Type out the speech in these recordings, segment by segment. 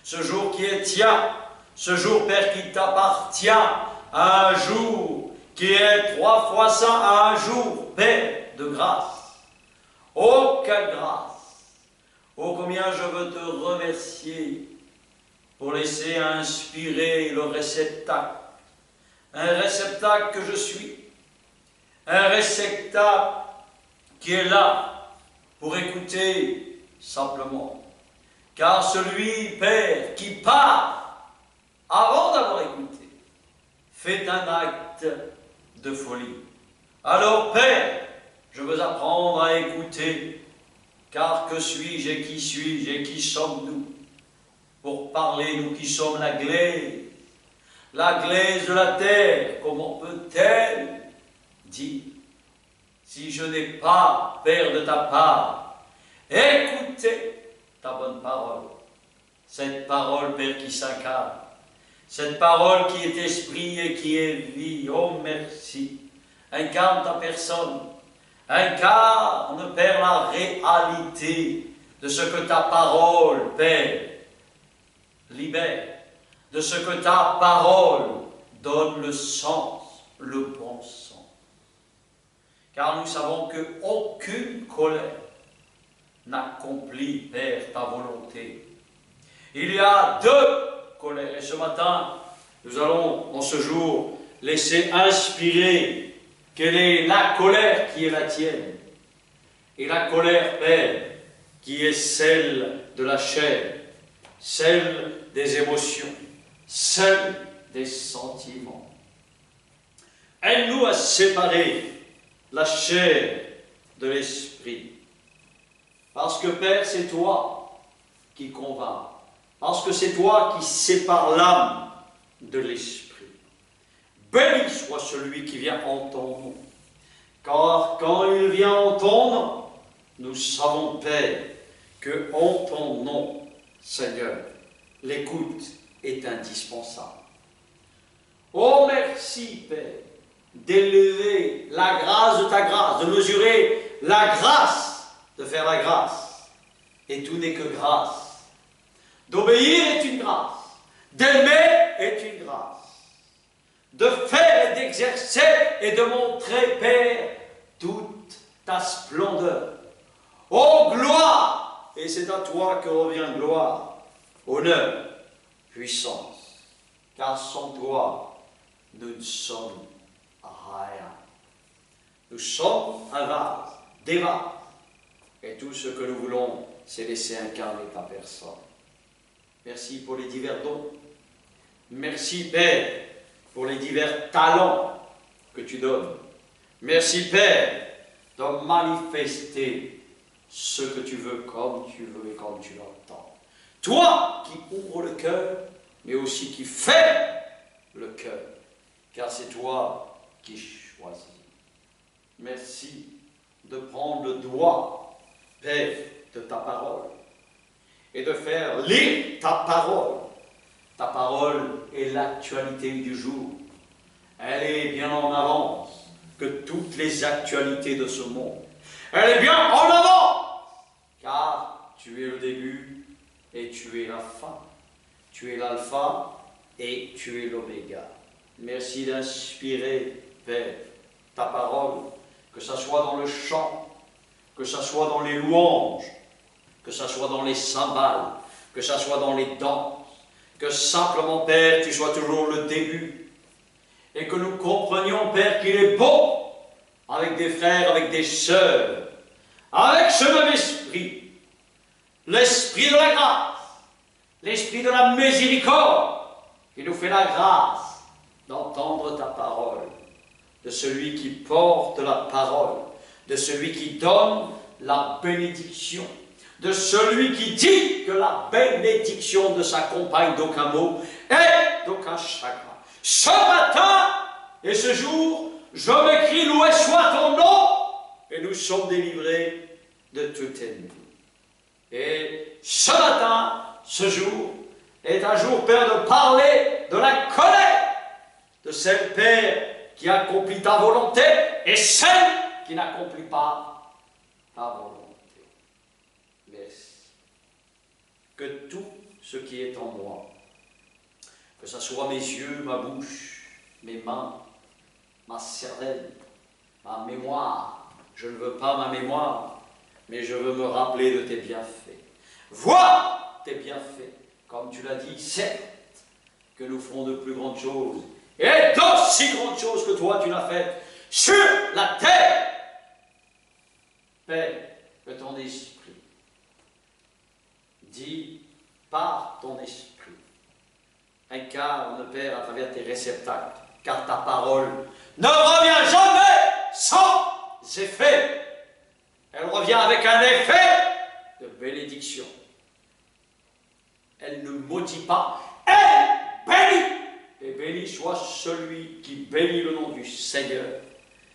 Ce jour qui est tien, ce jour, Père, qui t'appartient, un jour qui est 3 fois saint, un jour, Père, de grâce. Oh, quelle grâce! Oh, combien je veux te remercier pour laisser inspirer le réceptacle. Un réceptacle que je suis. Un réceptacle qui est là pour écouter simplement. Car celui, Père, qui part avant d'avoir écouté, fait un acte de folie. Alors, Père, je veux apprendre à écouter, car que suis-je et qui sommes-nous pour parler, nous qui sommes la glaise de la terre, comment peut-elle dire, si je n'ai pas, Père, de ta part, écoutez ta bonne parole, cette parole, Père, qui s'incarne, cette parole qui est esprit et qui est vie, oh merci, incarne ta personne, incarne, Père, la réalité de ce que ta parole, Père, libère, de ce que ta parole donne le sens, le bon sens. Car nous savons qu'aucune colère n'accomplit, Père, ta volonté. Il y a deux colères, et ce matin, nous allons, en ce jour, laisser inspirer quelle est la colère qui est la tienne, et la colère, Père, qui est celle de la chair, celle des émotions, celle des sentiments. Aide-nous à séparer la chair de l'esprit. Parce que, Père, c'est toi qui convainc. Parce que c'est toi qui sépares l'âme de l'esprit. Béni soit celui qui vient entendre. Car quand il vient entendre, nous savons, Père, que en ton nom, Seigneur, l'écoute est indispensable. Oh, merci, Père, d'élever la grâce de ta grâce, de mesurer la grâce, de faire la grâce. Et tout n'est que grâce. D'obéir est une grâce. D'aimer est une grâce. De faire et d'exercer et de montrer, Père, toute ta splendeur. Oh, gloire! Et c'est à toi que revient gloire, honneur, puissance. Car sans toi, nous ne sommes rien. Nous sommes un vase, des vases. Et tout ce que nous voulons, c'est laisser incarner ta personne. Merci pour les divers dons. Merci, Père, pour les divers talents que tu donnes. Merci, Père, de manifester ce que tu veux, comme tu veux et comme tu l'entends. Toi qui ouvres le cœur, mais aussi qui fermes le cœur, car c'est toi qui choisis. Merci de prendre le doigt, Père, de ta parole et de faire lire ta parole. Ta parole est l'actualité du jour. Elle est bien en avance que toutes les actualités de ce monde. Elle est bien en avance, car tu es le début et tu es la fin. Tu es l'alpha et tu es l'oméga. Merci d'inspirer, Père, ta parole, que ce soit dans le chant, que ce soit dans les louanges, que ce soit dans les cymbales, que ce soit dans les danses, que simplement, Père, tu sois toujours le début, et que nous comprenions, Père, qu'il est bon, avec des frères, avec des sœurs, avec ce même esprit, l'esprit de la grâce, l'esprit de la miséricorde, qui nous fait la grâce d'entendre ta parole, de celui qui porte la parole, de celui qui donne la bénédiction, de celui qui dit que la bénédiction ne s'accompagne d'aucun mot et d'aucun chagrin. Ce matin et ce jour, je m'écris, loué soit ton nom, et nous sommes délivrés de tout ennemi. Et ce matin, ce jour, est un jour, Père, de parler de la colère de celle, Père, qui accomplit ta volonté et celle qui n'accomplit pas ta volonté. Merci. Que tout ce qui est en moi, que ce soit mes yeux, ma bouche, mes mains, ma cervelle, ma mémoire, je ne veux pas ma mémoire, mais je veux me rappeler de tes bienfaits. Vois tes bienfaits, comme tu l'as dit, certes, que nous ferons de plus grandes choses, et d'aussi grandes choses que toi tu l'as faites sur la terre. Père, que ton esprit dit par ton esprit, incarne, Père, à travers tes réceptacles, car ta parole ne revient jamais sans effet. Elle revient avec un effet de bénédiction. Elle ne maudit pas, elle bénit. Et béni soit celui qui bénit le nom du Seigneur.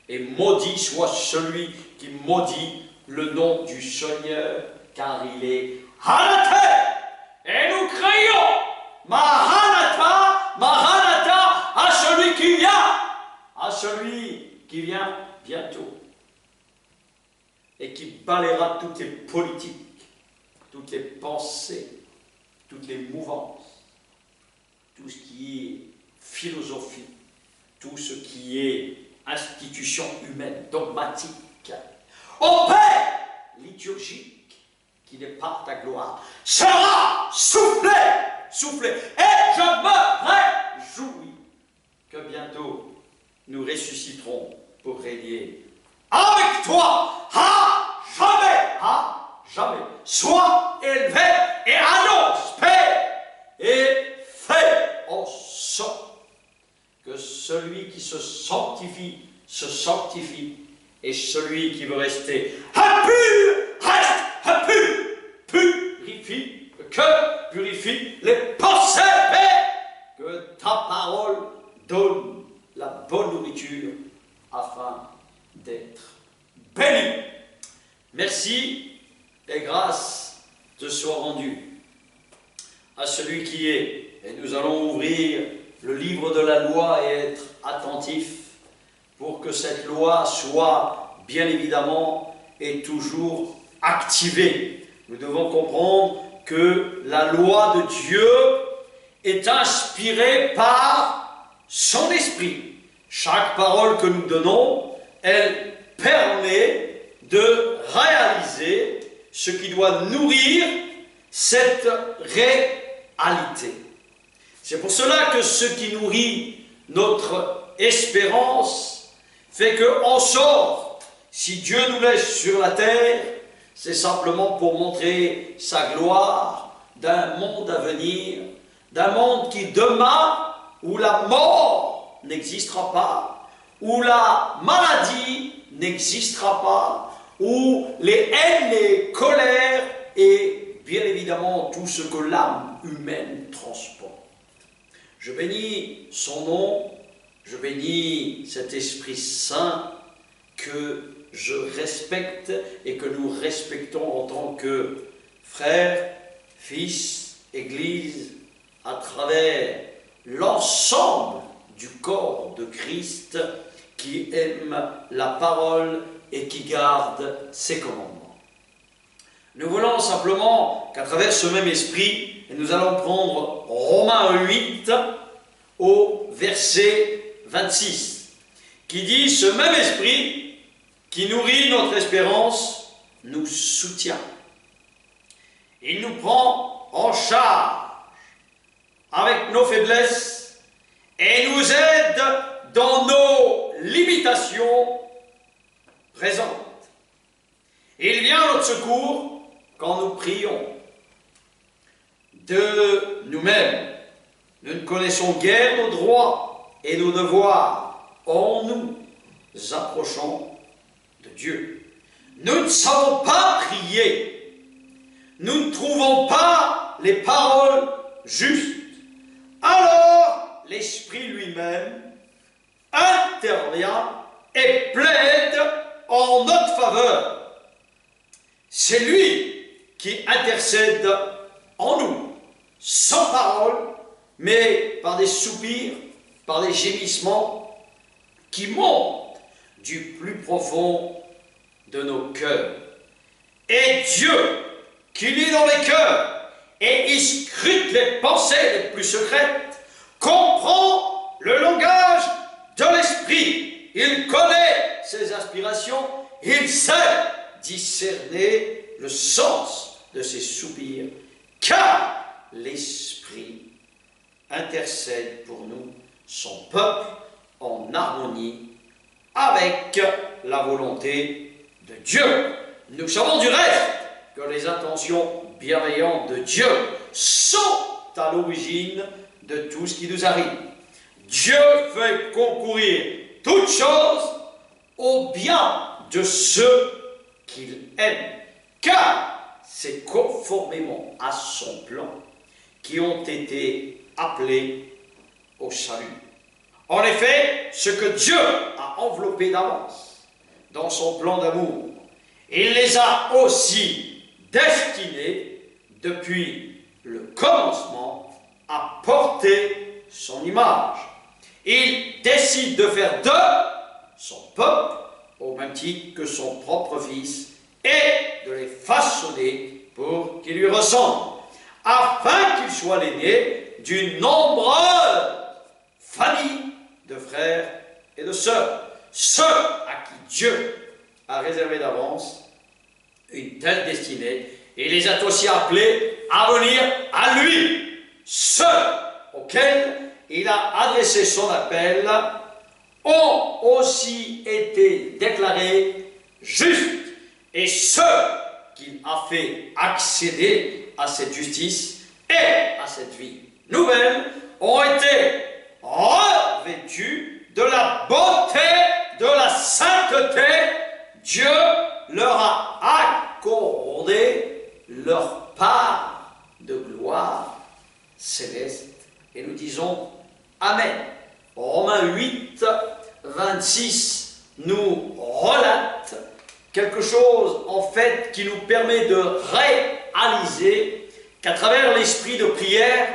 Et maudit soit celui qui maudit le nom du Seigneur, car il est Maranatha. Et nous crions Maranatha, Maranatha, à celui qui vient, à celui qui vient bientôt. Et qui balayera toutes les politiques, toutes les pensées, toutes les mouvances, tout ce qui est philosophie, tout ce qui est institution humaine, dogmatique, au Père liturgique, qui n'est pas ta gloire, sera soufflé, soufflé, et je me réjouis que bientôt nous ressusciterons pour régner avec toi à jamais, à jamais. Sois élevé et annonce, Père, et fais en sorte que celui qui se sanctifie, et celui qui veut rester impur, reste impur. Purifie le cœur, purifie les pensées, Père, que ta parole donne la bonne nourriture afin d'être béni. Merci et grâce te soient rendues à celui qui est. Et nous allons ouvrir le livre de la loi et être attentifs pour que cette loi soit bien évidemment et toujours activée. Nous devons comprendre que la loi de Dieu est inspirée par son esprit. Chaque parole que nous donnons, elle permet de réaliser ce qui doit nourrir cette réalité. C'est pour cela que ce qui nourrit notre espérance fait qu'en sorte, si Dieu nous laisse sur la terre, c'est simplement pour montrer sa gloire d'un monde à venir, d'un monde qui demain, où la mort n'existera pas, où la maladie n'existera pas, où les haines, les colères et bien évidemment tout ce que l'âme humaine transporte. Je bénis son nom, je bénis cet Esprit Saint que je respecte et que nous respectons en tant que frères, fils, Église, à travers l'ensemble du corps de Christ qui aime la parole et qui garde ses commandements. Nous voulons simplement qu'à travers ce même esprit, nous allons prendre Romains 8 au verset 26, qui dit « Ce même esprit qui nourrit notre espérance nous soutient. Il nous prend en charge avec nos faiblesses et nous aide dans nos limitations présentes. Il vient à notre secours quand nous prions. De nous-mêmes, nous ne connaissons guère nos droits et nos devoirs en nous approchons de Dieu. Nous ne savons pas prier. Nous ne trouvons pas les paroles justes. Alors, l'Esprit lui-même intervient et plaide en notre faveur. C'est lui qui intercède en nous, sans parole, mais par des soupirs, par des gémissements qui montent du plus profond de nos cœurs. Et Dieu, qui lit dans les cœurs et il scrute les pensées les plus secrètes, comprend le langage de l'esprit. Il connaît ses aspirations, il sait discerner le sens de ses soupirs, car l'Esprit intercède pour nous, son peuple, en harmonie avec la volonté de Dieu. Nous savons du reste que les intentions bienveillantes de Dieu sont à l'origine de tout ce qui nous arrive. Dieu fait concourir toutes choses au bien de ceux qu'il aime, car c'est conformément à son plan qui ont été appelés au salut. En effet, ce que Dieu a enveloppé d'avance dans son plan d'amour, il les a aussi destinés depuis le commencement à porter son image. Il décide de faire d'eux son peuple au même titre que son propre fils et de les façonner pour qu'ils lui ressemblent, afin qu'il soit l'aîné d'une nombreuse famille de frères et de sœurs, ceux à qui Dieu a réservé d'avance une telle destinée, et les a aussi appelés à venir à lui, ceux auxquels il a adressé son appel ont aussi été déclarés justes, et ceux qu'il a fait accéder à cette justice et à cette vie nouvelle ont été revêtus de la beauté, de la sainteté. Dieu leur a accordé leur part de gloire céleste. Et nous disons Amen. Romains 8, 26 nous relate quelque chose en fait qui nous permet de réaliser qu'à travers l'esprit de prière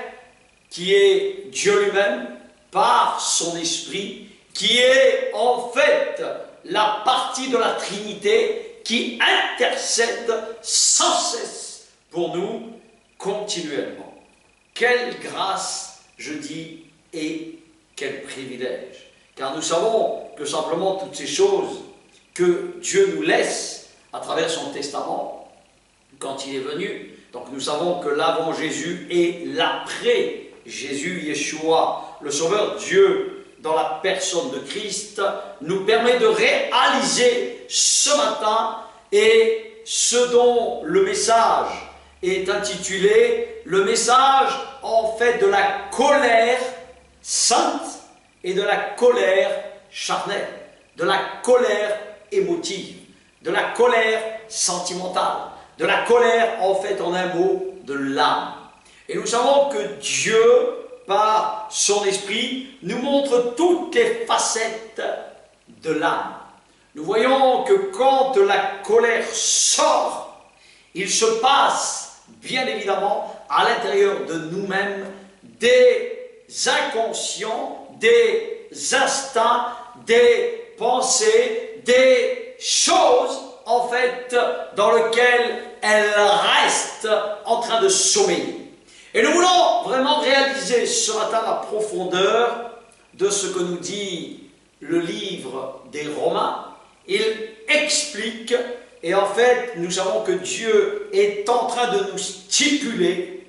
qui est Dieu lui-même, par son esprit, qui est en fait la partie de la Trinité qui intercède sans cesse pour nous continuellement. Quelle grâce, je dis, et quel privilège. Car nous savons que simplement toutes ces choses que Dieu nous laisse à travers son testament, quand il est venu, donc nous savons que l'avant Jésus et l'après Jésus, Yeshua, le Sauveur Dieu, dans la personne de Christ, nous permet de réaliser ce matin et ce dont le message est intitulé, le message en fait de la colère sainte et de la colère charnelle, de la colère émotive, de la colère sentimentale, de la colère en fait en un mot de l'âme. Et nous savons que Dieu, par son esprit, nous montre toutes les facettes de l'âme. Nous voyons que quand la colère sort, il se passe bien évidemment à l'intérieur de nous-mêmes des inconscients, des instincts, des pensées, des choses en fait dans lesquelles elle reste en train de sommeiller. Et nous voulons vraiment réaliser ce matin la profondeur de ce que nous dit le livre des Romains. Il explique, et en fait nous savons que Dieu est en train de nous stipuler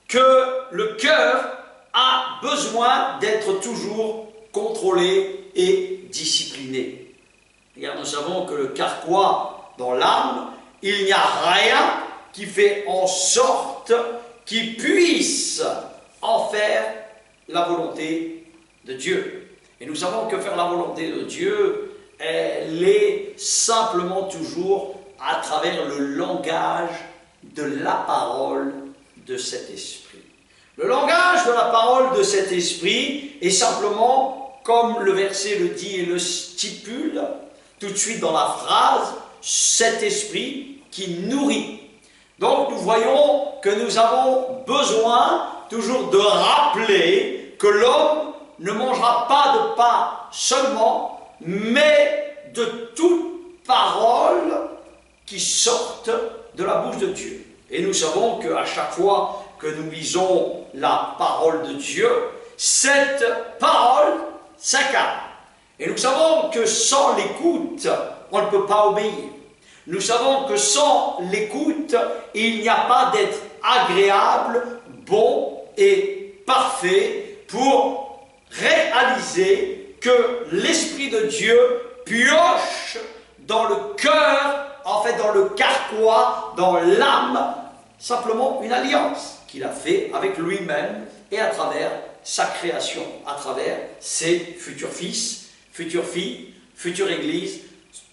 que le cœur a besoin d'être toujours contrôlé et discipliné. Car nous savons que le carquois dans l'âme, il n'y a rien qui fait en sorte qu'il puisse en faire la volonté de Dieu. Et nous savons que faire la volonté de Dieu, elle est simplement toujours à travers le langage de la parole de cet esprit. Le langage de la parole de cet esprit est simplement, comme le verset le dit et le stipule, tout de suite dans la phrase, cet esprit qui nourrit. Donc nous voyons que nous avons besoin toujours de rappeler que l'homme ne mangera pas de pain seulement, mais de toute parole qui sortent de la bouche de Dieu. Et nous savons qu'à chaque fois que nous lisons la parole de Dieu, cette parole s'incarne. Et nous savons que sans l'écoute, on ne peut pas obéir. Nous savons que sans l'écoute, il n'y a pas d'être agréable, bon et parfait pour réaliser que l'Esprit de Dieu pioche dans le cœur, en fait dans le carquois, dans l'âme, simplement une alliance qu'il a fait avec lui-même et à travers sa création, à travers ses futurs fils, futures filles, future Église,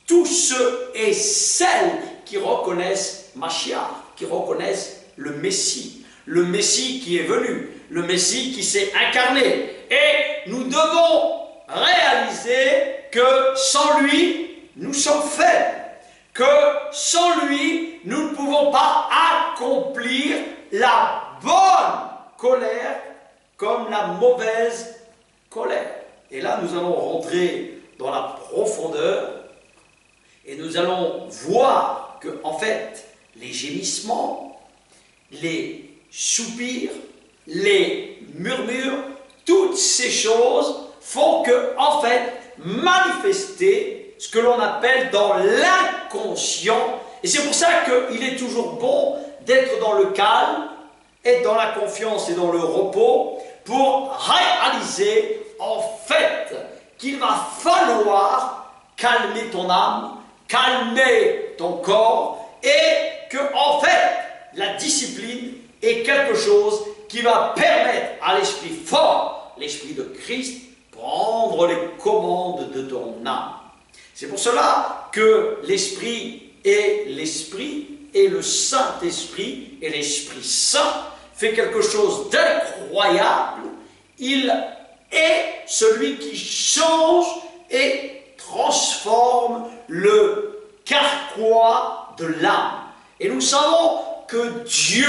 tous ceux et celles qui reconnaissent Mashiach, qui reconnaissent le Messie qui est venu, le Messie qui s'est incarné. Et nous devons réaliser que sans lui, nous sommes faibles, que sans lui, nous ne pouvons pas accomplir la bonne colère comme la mauvaise colère. Et là, nous allons rentrer dans la profondeur et nous allons voir que, en fait, les gémissements, les soupirs, les murmures, toutes ces choses font que, en fait, manifester ce que l'on appelle dans l'inconscient. Et c'est pour ça qu'il est toujours bon d'être dans le calme, être dans la confiance et dans le repos pour réaliser, en fait, qu'il va falloir calmer ton âme, calmer ton corps et que, en fait, la discipline est quelque chose qui va permettre à l'esprit fort, l'esprit de Christ, prendre les commandes de ton âme. C'est pour cela que l'esprit et le Saint-Esprit et l'Esprit Saint fait quelque chose d'incroyable. Il est celui qui change et transforme le carquois de l'âme. Et nous savons que Dieu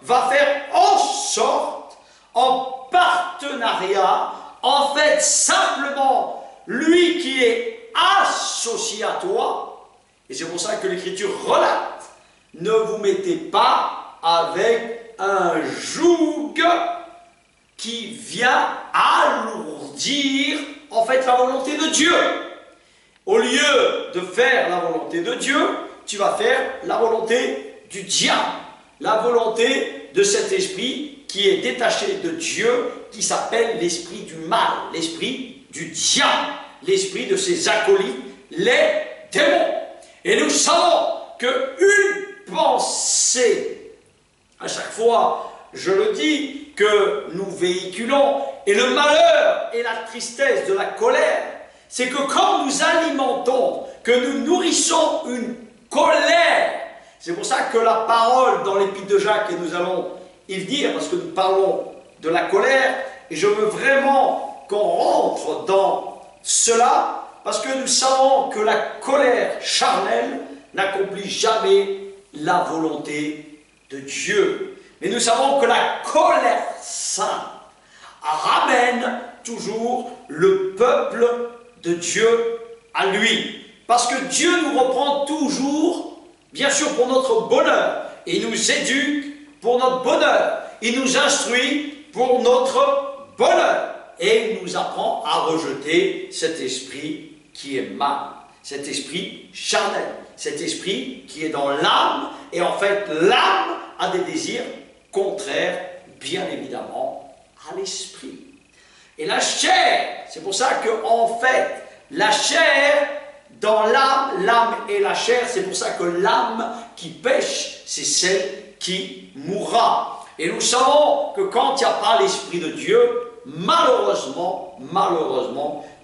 va faire en sorte, en partenariat, en fait simplement lui qui est associé à toi, et c'est pour ça que l'Écriture relate, ne vous mettez pas avec un joug qui vient alourdir en fait la volonté de Dieu. Au lieu de faire la volonté de Dieu, tu vas faire la volonté du diable, la volonté de cet esprit qui est détaché de Dieu, qui s'appelle l'esprit du mal, l'esprit du diable, l'esprit de ses acolytes, les démons. Et nous savons qu'une pensée, à chaque fois, je le dis, que nous véhiculons, et le malheur et la tristesse de la colère, c'est que quand nous alimentons, que nous nourrissons une colère, c'est pour ça que la parole dans l'Épître de Jacques, et nous allons y venir, parce que nous parlons de la colère, et je veux vraiment qu'on rentre dans cela, parce que nous savons que la colère charnelle n'accomplit jamais la volonté de Dieu. Mais nous savons que la colère sainte ramène toujours le peuple de Dieu à lui. Parce que Dieu nous reprend toujours, bien sûr pour notre bonheur. Il nous éduque pour notre bonheur. Il nous instruit pour notre bonheur. Et il nous apprend à rejeter cet esprit qui est mal, cet esprit charnel, cet esprit qui est dans l'âme. Et en fait, l'âme a des désirs contraires, bien évidemment, à l'esprit. Et la chair, c'est pour ça que en fait, la chair dans l'âme et la chair, c'est pour ça que l'âme qui pêche, c'est celle qui mourra. Et nous savons que quand il n'y a pas l'Esprit de Dieu, malheureusement,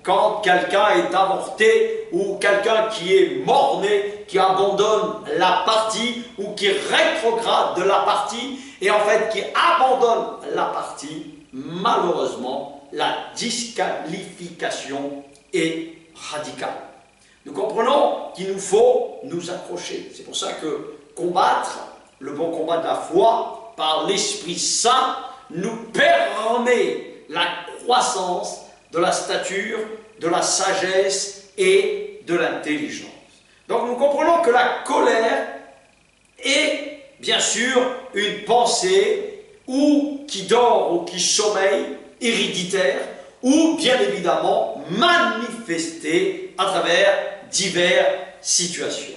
quand quelqu'un est avorté ou quelqu'un qui est mort-né, qui abandonne la partie ou qui rétrograde de la partie et en fait qui abandonne la partie, malheureusement, la disqualification est radicale. Nous comprenons qu'il nous faut nous accrocher. C'est pour ça que combattre le bon combat de la foi par l'Esprit Saint nous permet la croissance de la stature, de la sagesse et de l'intelligence. Donc nous comprenons que la colère est bien sûr une pensée ou qui dort ou qui sommeille, héréditaire, ou bien évidemment manifestée à travers diverses situations.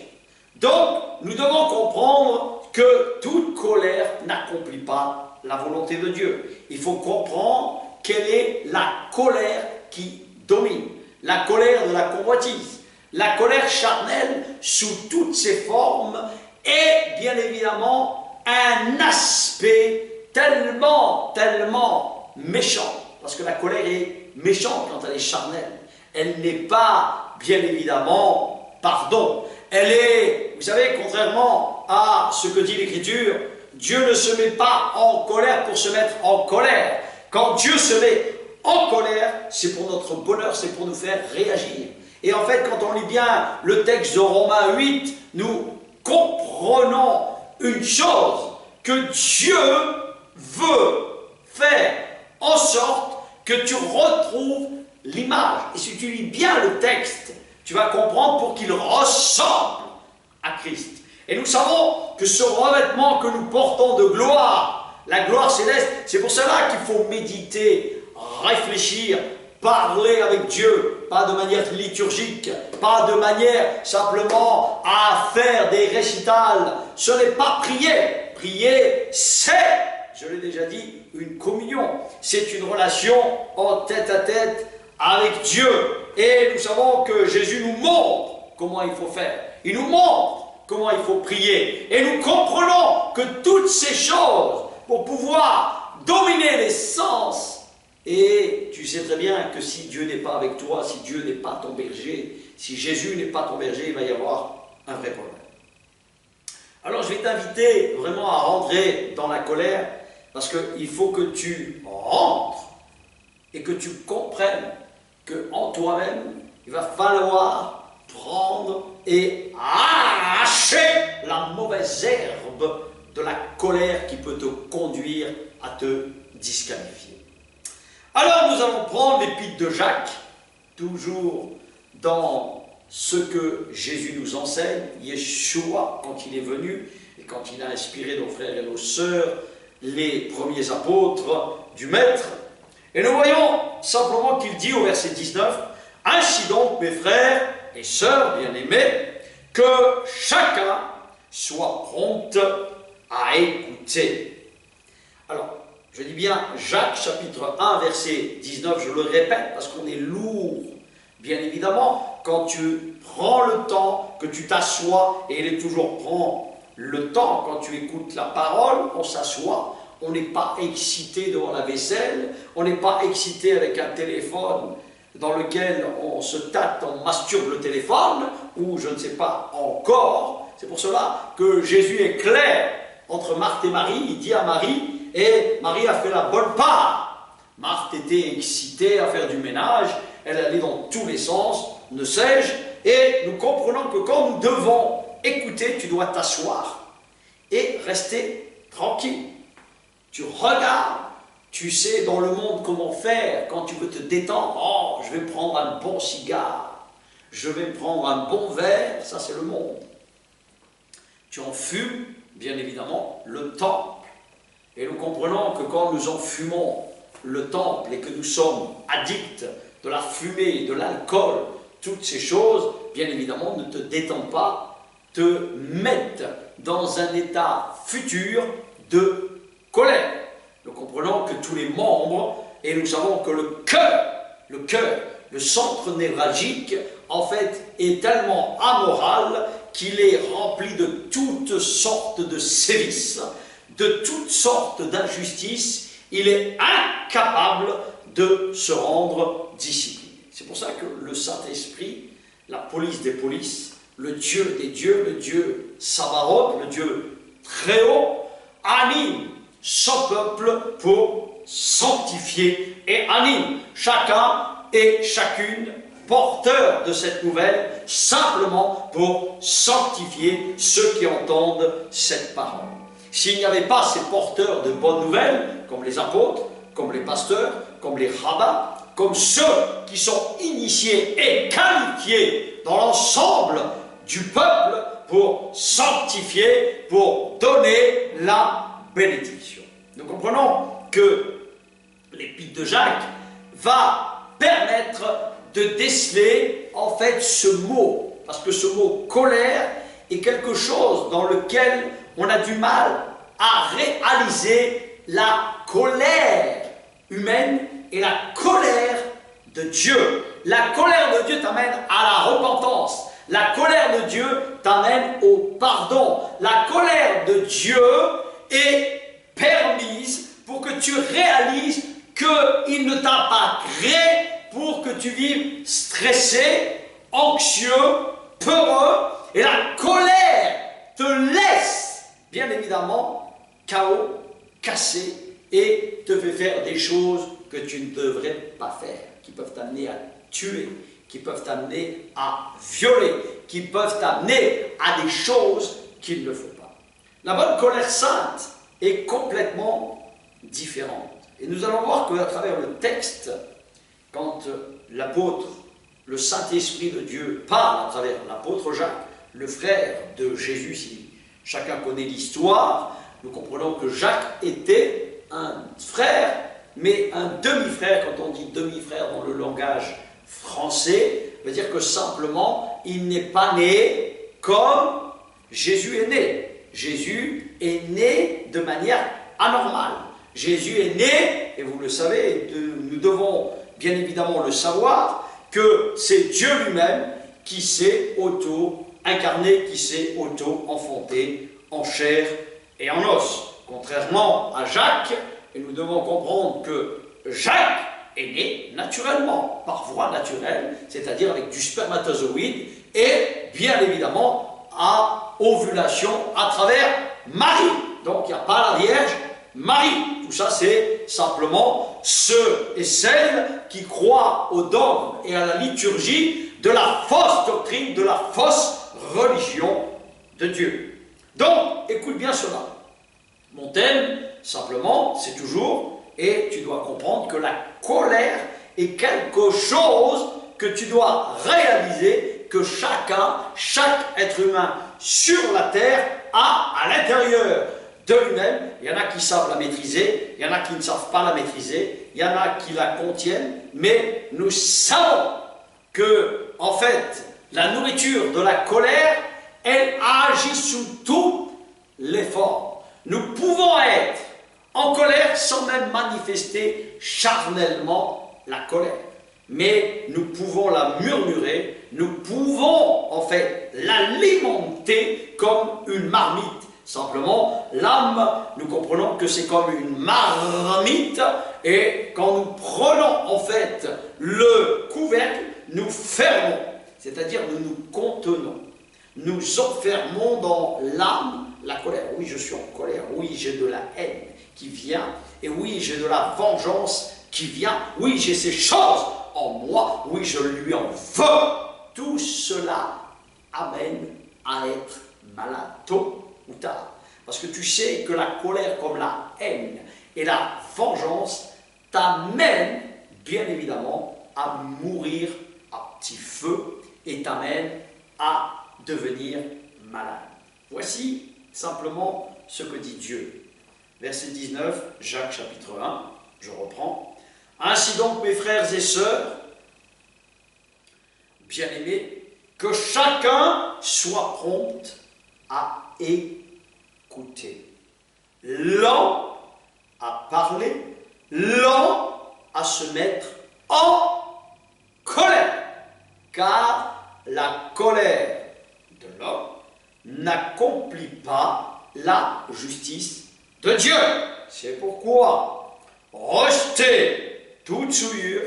Donc, nous devons comprendre que toute colère n'accomplit pas la volonté de Dieu. Il faut comprendre quelle est la colère qui domine, la colère de la convoitise, la colère charnelle sous toutes ses formes est bien évidemment un aspect tellement méchant, parce que la colère est méchante quand elle est charnelle. Elle n'est pas, bien évidemment, pardon. Elle est, vous savez, contrairement à ce que dit l'Écriture, Dieu ne se met pas en colère pour se mettre en colère. Quand Dieu se met en colère, c'est pour notre bonheur, c'est pour nous faire réagir. Et en fait, quand on lit bien le texte de Romains 8, nous comprenons une chose, que Dieu veut faire en sorte que tu retrouves l'image. Et si tu lis bien le texte, tu vas comprendre pour qu'il ressemble à Christ. Et nous savons que ce revêtement que nous portons de gloire, la gloire céleste, c'est pour cela qu'il faut méditer, réfléchir, parler avec Dieu, pas de manière liturgique, pas de manière simplement à faire des récitals. Ce n'est pas prier. Prier, c'est, je l'ai déjà dit, une communion. C'est une relation en tête-à-tête avec Dieu. Et nous savons que Jésus nous montre comment il faut faire. Il nous montre comment il faut prier. Et nous comprenons que toutes ces choses, pour pouvoir dominer les sens, et tu sais très bien que si Dieu n'est pas avec toi, si Dieu n'est pas ton berger, si Jésus n'est pas ton berger, il va y avoir un vrai problème. Alors je vais t'inviter vraiment à rentrer dans la colère, parce qu'il faut que tu rentres et que tu comprennes qu'en toi-même, il va falloir prendre et arracher la mauvaise herbe de la colère qui peut te conduire à te disqualifier. Alors nous allons prendre l'épître de Jacques, toujours dans ce que Jésus nous enseigne, Yeshua, quand il est venu et quand il a inspiré nos frères et nos sœurs, les premiers apôtres du Maître. Et nous voyons simplement qu'il dit au verset 19, « Ainsi donc, mes frères et sœurs bien-aimés, que chacun soit prompt à écouter. » Alors, je dis bien Jacques chapitre 1 verset 19, je le répète parce qu'on est lourd. Bien évidemment, quand tu prends le temps, que tu t'assois, et il est toujours prend le temps quand tu écoutes la parole, on s'assoit, on n'est pas excité devant la vaisselle, on n'est pas excité avec un téléphone dans lequel on se tâte, on masturbe le téléphone, ou je ne sais pas encore. C'est pour cela que Jésus est clair entre Marthe et Marie. Il dit à Marie, et Marie a fait la bonne part. Marthe était excitée à faire du ménage, elle allait dans tous les sens, ne sais-je, et nous comprenons que quand nous devons écouter, tu dois t'asseoir et rester tranquille. Tu regardes, tu sais dans le monde comment faire quand tu veux te détendre. Oh, je vais prendre un bon cigare, je vais prendre un bon verre, ça c'est le monde. Tu en fumes, bien évidemment, le temple. Et nous comprenons que quand nous en fumons le temple et que nous sommes addicts de la fumée, de l'alcool, toutes ces choses, bien évidemment, ne te détendent pas, te mettent dans un état futur de colère. Nous comprenons que tous les membres, et nous savons que le cœur, le centre névralgique, en fait, est tellement amoral qu'il est rempli de toutes sortes de sévices, de toutes sortes d'injustices. Il est incapable de se rendre discipliné. C'est pour ça que le Saint-Esprit, la police des polices, le Dieu des dieux, le Dieu Sabaoth, le Dieu très haut, anime son peuple pour sanctifier et anime chacun et chacune porteur de cette nouvelle simplement pour sanctifier ceux qui entendent cette parole. S'il n'y avait pas ces porteurs de bonnes nouvelles, comme les apôtres, comme les pasteurs, comme les rabbins, comme ceux qui sont initiés et qualifiés dans l'ensemble du peuple pour sanctifier, pour donner la bénédiction. Nous comprenons que l'épître de Jacques va permettre de déceler en fait ce mot, parce que ce mot colère est quelque chose dans lequel on a du mal à réaliser la colère humaine et la colère de Dieu. La colère de Dieu t'amène à la repentance. La colère de Dieu t'amène au pardon. La colère de Dieu est permise pour que tu réalises qu'il ne t'a pas créé pour que tu vives stressé, anxieux, peureux. Et la colère te laisse, bien évidemment, KO, cassé, et te fait faire des choses que tu ne devrais pas faire, qui peuvent t'amener à tuer, qui peuvent t'amener à violer, qui peuvent t'amener à des choses qu'il ne faut pas. La bonne colère sainte est complètement différente. Et nous allons voir qu'à travers le texte, quand l'apôtre, le Saint-Esprit de Dieu parle à travers l'apôtre Jacques, le frère de Jésus, si chacun connaît l'histoire, nous comprenons que Jacques était un frère, mais un demi-frère. Quand on dit demi-frère dans le langage français, veut dire que simplement, il n'est pas né comme Jésus est né. Jésus est né de manière anormale. Jésus est né, et vous le savez, nous devons bien évidemment le savoir, que c'est Dieu lui-même qui s'est auto-incarné, qui s'est auto-enfanté en chair et en os. Contrairement à Jacques, et nous devons comprendre que Jacques est né naturellement, par voie naturelle, c'est-à-dire avec du spermatozoïde, et bien évidemment à ovulation à travers Marie. Donc il n'y a pas la Vierge Marie. Tout ça, c'est simplement ceux et celles qui croient au dogme et à la liturgie de la fausse doctrine, de la fausse religion de Dieu. Donc, écoute bien cela. Mon thème, simplement, c'est toujours, et tu dois comprendre que la colère est quelque chose que tu dois réaliser, que chaque être humain sur la terre a à l'intérieur de lui-même. Il y en a qui savent la maîtriser, il y en a qui ne savent pas la maîtriser, il y en a qui la contiennent, mais nous savons que, en fait, la nourriture de la colère, elle agit sous toutes les formes. Nous pouvons être en colère sans même manifester charnellement la colère. Mais nous pouvons la murmurer, nous pouvons en fait l'alimenter comme une marmite. Simplement, l'âme, nous comprenons que c'est comme une marmite, et quand nous prenons en fait le couvercle, nous fermons, c'est-à-dire nous nous contenons. Nous enfermons dans l'âme la colère. Oui, je suis en colère. Oui, j'ai de la haine qui vient. Et oui, j'ai de la vengeance qui vient. Oui, j'ai ces choses en moi. Oui, je lui en veux. Tout cela amène à être malade, tôt ou tard. Parce que tu sais que la colère comme la haine et la vengeance t'amènent, bien évidemment, à mourir à petit feu et t'amènent à devenir malade. Voici simplement ce que dit Dieu. Verset 19, Jacques chapitre 1, je reprends. Ainsi donc, mes frères et sœurs, bien-aimés, que chacun soit prompt à écouter, lent à parler, lent à se mettre en colère, car la colère de l'homme n'accomplit pas la justice de Dieu. C'est pourquoi rejetez toute souillure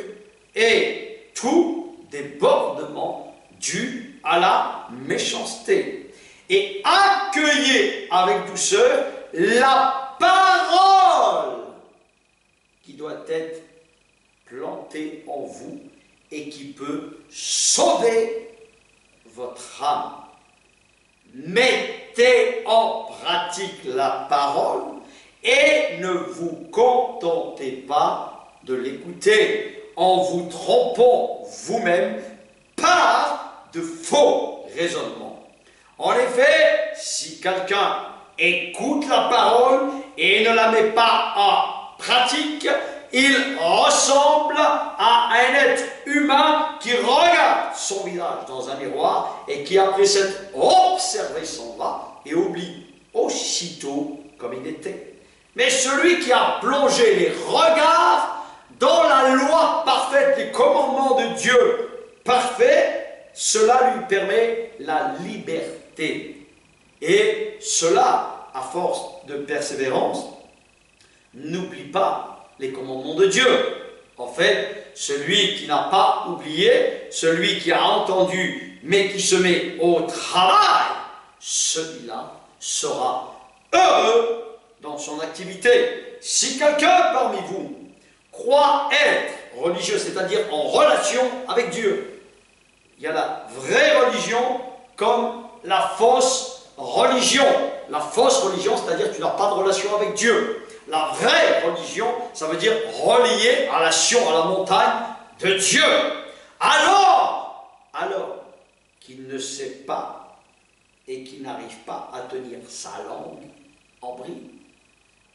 et tout débordement dû à la méchanceté et accueillez avec douceur la parole qui doit être plantée en vous et qui peut sauver votre âme. Mettez en pratique la parole et ne vous contentez pas de l'écouter en vous trompant vous-même par de faux raisonnements. En effet, si quelqu'un écoute la parole et ne la met pas en pratique, il ressemble à un être humain qui regarde son visage dans un miroir et qui, après s'être observé, s'en va et oublie aussitôt comme il était. Mais celui qui a plongé les regards dans la loi parfaite, les commandements de Dieu parfaits, cela lui permet la liberté. Et cela, à force de persévérance, n'oublie pas les commandements de Dieu. En fait, celui qui n'a pas oublié, celui qui a entendu, mais qui se met au travail, celui-là sera heureux dans son activité. Si quelqu'un parmi vous croit être religieux, c'est-à-dire en relation avec Dieu, il y a la vraie religion comme la fausse religion. La fausse religion, c'est-à-dire que tu n'as pas de relation avec Dieu. La vraie religion, ça veut dire relier à à la montagne de Dieu. Alors qu'il ne sait pas et qu'il n'arrive pas à tenir sa langue en bride.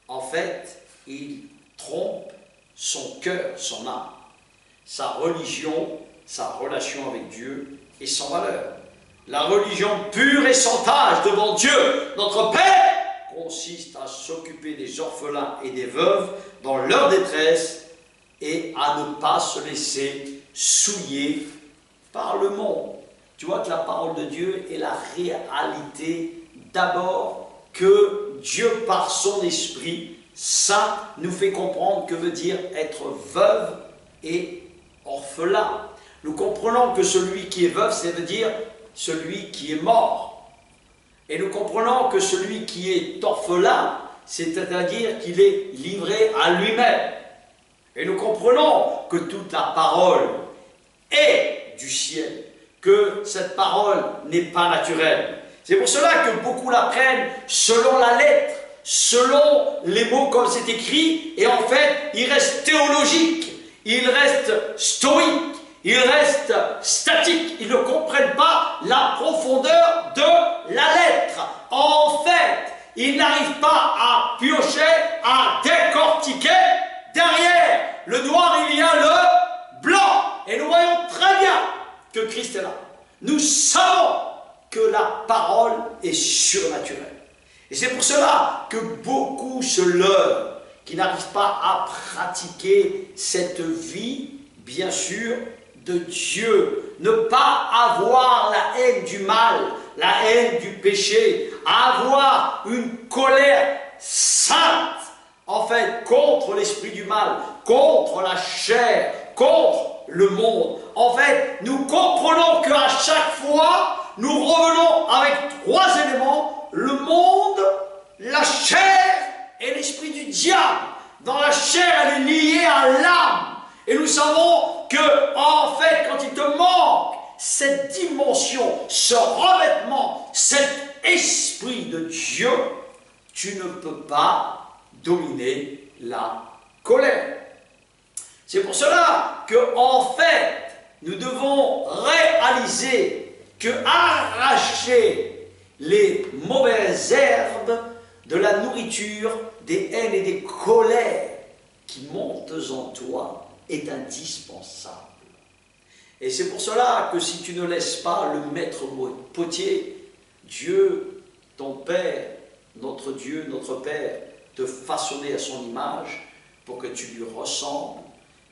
En fait, il trompe son cœur, son âme. Sa religion, sa relation avec Dieu est sans valeur. La religion pure et sans tache devant Dieu, notre Père, consiste à s'occuper des orphelins et des veuves dans leur détresse et à ne pas se laisser souiller par le monde. Tu vois que la parole de Dieu est la réalité d'abord que Dieu, par son Esprit Saint, nous fait comprendre que veut dire être veuve et orphelin. Nous comprenons que celui qui est veuf, ça veut dire celui qui est mort. Et nous comprenons que celui qui est orphelin, c'est-à-dire qu'il est livré à lui-même. Et nous comprenons que toute la parole est du ciel, que cette parole n'est pas naturelle. C'est pour cela que beaucoup la prennent selon la lettre, selon les mots comme c'est écrit, et en fait, il reste théologique, il reste stoïque, il reste statique, ils ne comprennent pas la profondeur de la lettre. En fait, ils n'arrivent pas à piocher, à décortiquer. Derrière le noir, il y a le blanc. Et nous voyons très bien que Christ est là. Nous savons que la parole est surnaturelle. Et c'est pour cela que beaucoup se leurrent, qui n'arrivent pas à pratiquer cette vie, bien sûr, de Dieu, ne pas avoir la haine du mal, la haine du péché, avoir une colère sainte, en fait, contre l'esprit du mal, contre la chair, contre le monde. En fait, nous comprenons qu'à chaque fois, nous revenons avec trois éléments, le monde, la chair et l'esprit du diable. Dans la chair, elle est liée à l'âme. Et nous savons que, en fait, quand il te manque cette dimension, ce revêtement, cet esprit de Dieu, tu ne peux pas dominer la colère. C'est pour cela que, en fait, nous devons réaliser que arracher les mauvaises herbes de la nourriture, des haines et des colères qui montent en toi est indispensable. Et c'est pour cela que si tu ne laisses pas le maître potier, Dieu, ton Père, notre Dieu, notre Père, te façonner à son image pour que tu lui ressembles,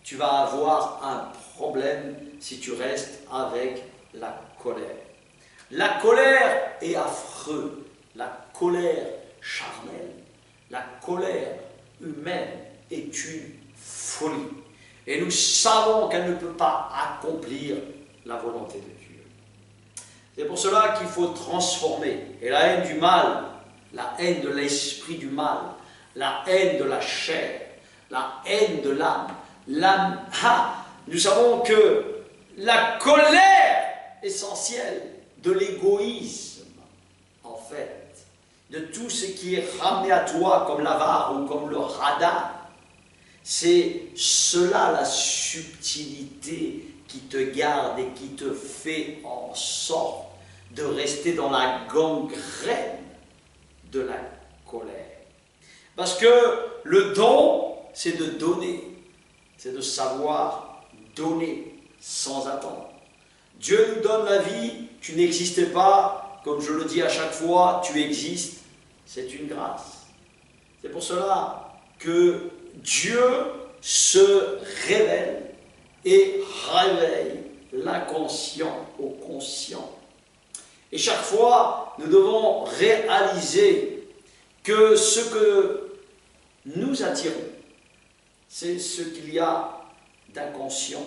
tu vas avoir un problème si tu restes avec la colère. La colère est affreuse, la colère charnelle, la colère humaine est une folie. Et nous savons qu'elle ne peut pas accomplir la volonté de Dieu. C'est pour cela qu'il faut transformer. Et la haine du mal, la haine de l'esprit du mal, la haine de la chair, la haine de l'âme. Nous savons que la colère essentielle de l'égoïsme, en fait, de tout ce qui est ramené à toi comme l'avare ou comme le radin, c'est cela la subtilité qui te garde et qui te fait en sorte de rester dans la gangrène de la colère. Parce que le don, c'est de donner. c'est de savoir donner sans attendre. Dieu nous donne la vie, tu n'existais pas, comme je le dis à chaque fois, tu existes, c'est une grâce. C'est pour cela que Dieu se révèle et réveille l'inconscient au conscient. Et chaque fois, nous devons réaliser que ce que nous attirons, c'est ce qu'il y a d'inconscient.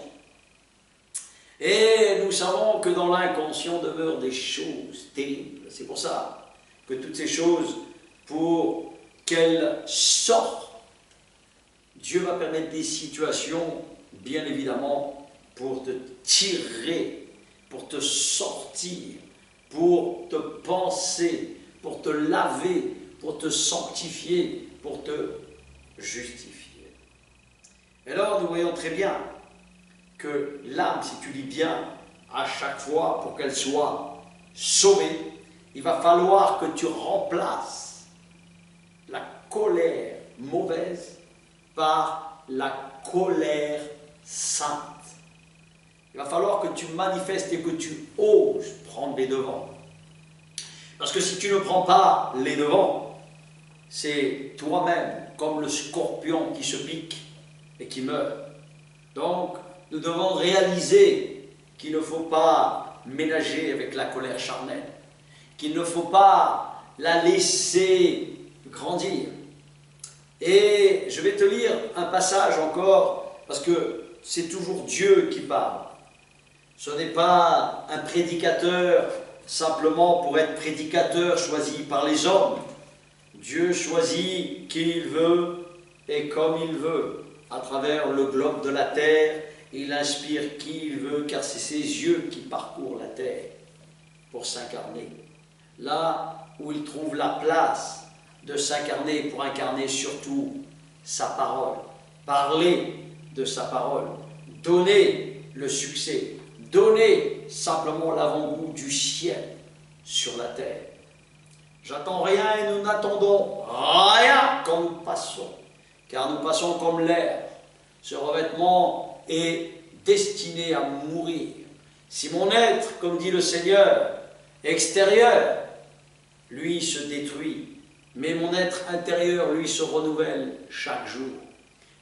Et nous savons que dans l'inconscient demeurent des choses terribles. C'est pour ça que toutes ces choses, pour qu'elles sortent, Dieu va permettre des situations, bien évidemment, pour te tirer, pour te sortir, pour te penser, pour te laver, pour te sanctifier, pour te justifier. Et alors nous voyons très bien que l'âme, si tu lis bien, à chaque fois, pour qu'elle soit sauvée, il va falloir que tu remplaces la colère mauvaise par la colère sainte. Il va falloir que tu manifestes et que tu oses prendre les devants. Parce que si tu ne prends pas les devants, c'est toi-même comme le scorpion qui se pique et qui meurt. Donc, nous devons réaliser qu'il ne faut pas ménager avec la colère charnelle, qu'il ne faut pas la laisser grandir. Et je vais te lire un passage encore, parce que c'est toujours Dieu qui parle. Ce n'est pas un prédicateur simplement pour être prédicateur choisi par les hommes. Dieu choisit qui il veut et comme il veut, à travers le globe de la terre. Il inspire qui il veut, car c'est ses yeux qui parcourent la terre pour s'incarner. Là où il trouve la place de s'incarner, pour incarner surtout sa parole, parler de sa parole, donner le succès, donner simplement l'avant-goût du ciel sur la terre. J'attends rien et nous n'attendons rien quand nous passons, car nous passons comme l'air. Ce revêtement est destiné à mourir. Si mon être, comme dit le Seigneur, extérieur, lui se détruit, mais mon être intérieur, lui, se renouvelle chaque jour.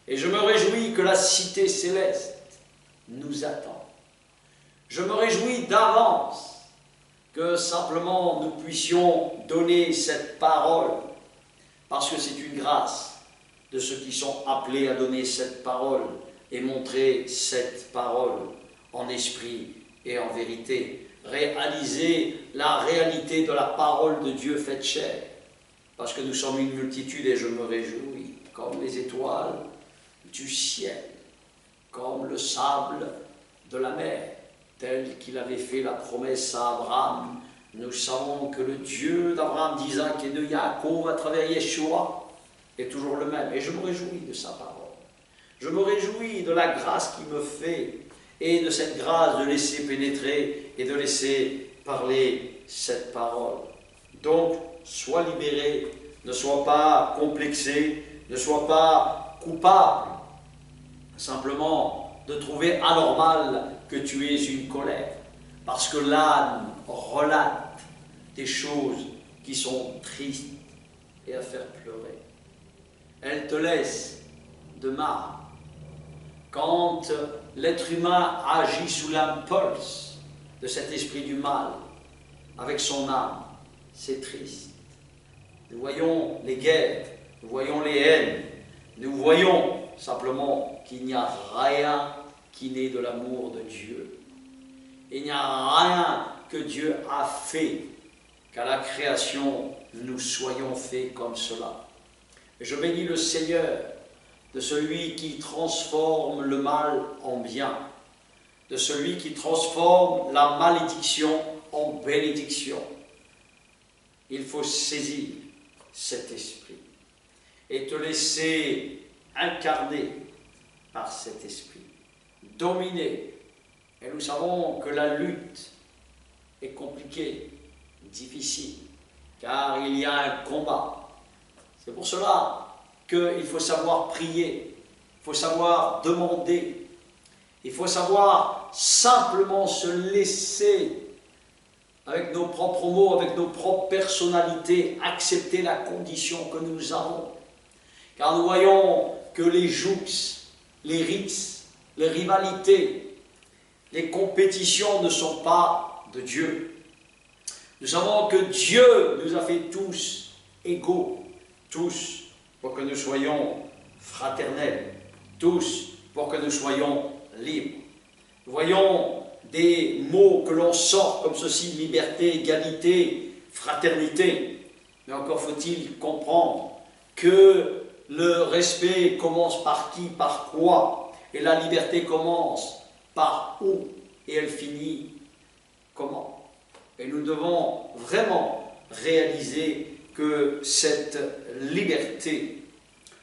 Et je me réjouis que la cité céleste nous attend. Je me réjouis d'avance que simplement nous puissions donner cette parole, parce que c'est une grâce de ceux qui sont appelés à donner cette parole et montrer cette parole en esprit et en vérité. Réaliser la réalité de la parole de Dieu faite chair, parce que nous sommes une multitude et je me réjouis, comme les étoiles du ciel, comme le sable de la mer, tel qu'il avait fait la promesse à Abraham. Nous savons que le Dieu d'Abraham, d'Isaac et de Jacob, à travers Yeshua, est toujours le même. Et je me réjouis de sa parole. Je me réjouis de la grâce qu'il me fait, et de cette grâce de laisser pénétrer et de laisser parler cette parole. Donc, sois libéré, ne sois pas complexé, ne sois pas coupable, simplement de trouver anormal que tu aies une colère, parce que l'âme relate des choses qui sont tristes et à faire pleurer. Elle te laisse de marre. Quand l'être humain agit sous l'impulse de cet esprit du mal, avec son âme, c'est triste. Nous voyons les guerres, nous voyons les haines, nous voyons simplement qu'il n'y a rien qui naît de l'amour de Dieu. Il n'y a rien que Dieu a fait qu'à la création, nous soyons faits comme cela. Et je bénis le Seigneur de celui qui transforme le mal en bien, de celui qui transforme la malédiction en bénédiction. Il faut saisir cet esprit et te laisser incarner par cet esprit, dominer. Et nous savons que la lutte est compliquée, difficile, car il y a un combat. C'est pour cela qu'il faut savoir prier. il faut savoir demander, il faut savoir simplement se laisser, avec nos propres mots, avec nos propres personnalités, accepter la condition que nous avons. Car nous voyons que les jougs, les rixes, les rivalités, les compétitions ne sont pas de Dieu. Nous savons que Dieu nous a fait tous égaux, tous pour que nous soyons fraternels, tous pour que nous soyons libres. Nous voyons des mots que l'on sort comme ceci, liberté, égalité, fraternité. Mais encore faut-il comprendre que le respect commence par qui, par quoi, et la liberté commence par où, et elle finit comment. Et nous devons vraiment réaliser que cette liberté,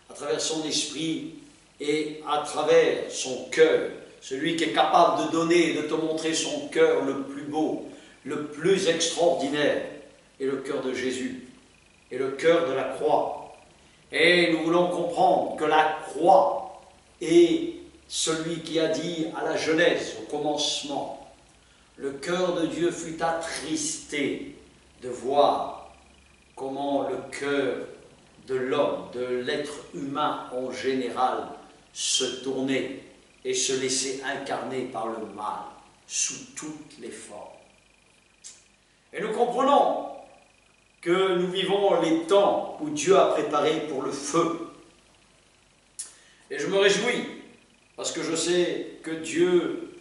à travers son esprit et à travers son cœur, celui qui est capable de donner et de te montrer son cœur le plus beau, le plus extraordinaire, est le cœur de Jésus, et le cœur de la croix. Et nous voulons comprendre que la croix est celui qui a dit à la Genèse, au commencement, le cœur de Dieu fut attristé de voir comment le cœur de l'homme, de l'être humain en général, se tournait et se laisser incarner par le mal sous toutes les formes. Et nous comprenons que nous vivons les temps où Dieu a préparé pour le feu. Et je me réjouis parce que je sais que Dieu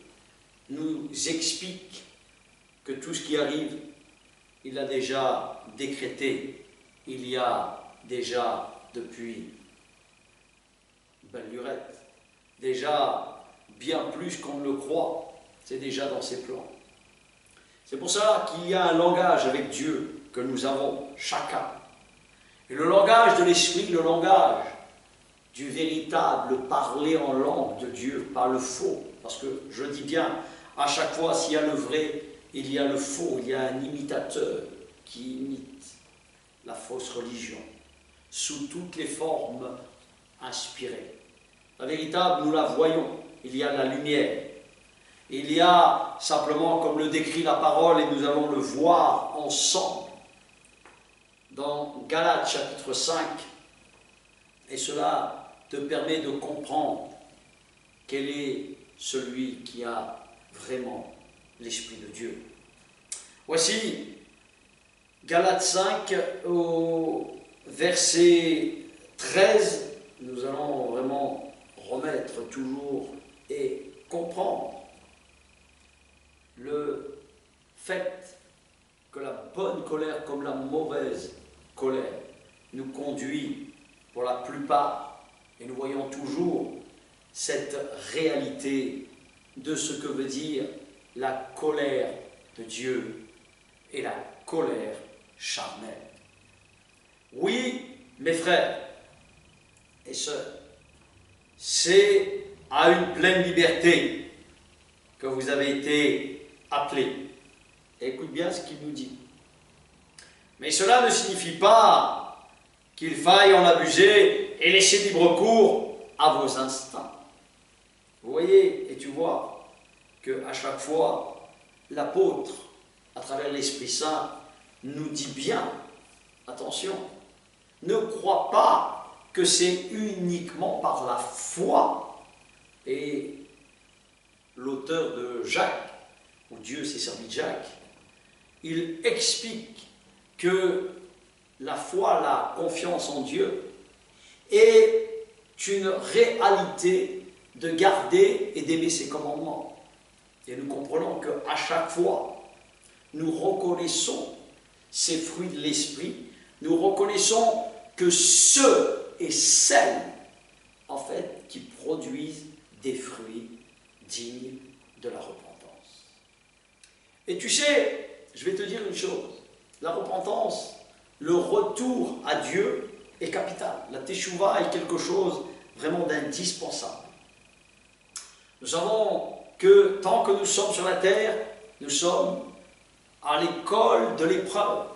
nous explique que tout ce qui arrive, il l'a déjà décrété, il y a déjà depuis belle lurette, déjà bien plus qu'on ne le croit, c'est déjà dans ses plans. C'est pour ça qu'il y a un langage avec Dieu que nous avons chacun. Et le langage de l'esprit, le langage du véritable parler en langue de Dieu, pas le faux. Parce que je dis bien, à chaque fois, s'il y a le vrai, il y a le faux, il y a un imitateur qui imite la fausse religion, sous toutes les formes inspirées. La véritable, nous la voyons, il y a la lumière. Il y a simplement, comme le décrit la parole, et nous allons le voir ensemble, dans Galates chapitre 5, et cela te permet de comprendre quel est celui qui a vraiment l'Esprit de Dieu. Voici Galates 5 au verset 13, nous allons vraiment remettre toujours et comprendre le fait que la bonne colère comme la mauvaise colère nous conduit pour la plupart, et nous voyons toujours cette réalité de ce que veut dire la colère de Dieu et la colère charnelle. Oui, mes frères et sœurs, c'est à une pleine liberté que vous avez été appelés. Écoute bien ce qu'il nous dit. Mais cela ne signifie pas qu'il faille en abuser et laisser libre cours à vos instincts. Vous voyez et tu vois qu'à chaque fois, l'apôtre, à travers l'Esprit Saint, nous dit bien, attention, ne crois pas que c'est uniquement par la foi. Et l'auteur de Jacques, où Dieu s'est servi de Jacques, il explique que la foi, la confiance en Dieu est une réalité de garder et d'aimer ses commandements. Et nous comprenons qu'à chaque fois, nous reconnaissons ces fruits de l'esprit, nous reconnaissons que ceux et celles, en fait, qui produisent des fruits dignes de la repentance. Et tu sais, je vais te dire une chose, la repentance, le retour à Dieu est capital. La teshuva est quelque chose vraiment d'indispensable. Nous savons que tant que nous sommes sur la terre, nous sommes à l'école de l'épreuve,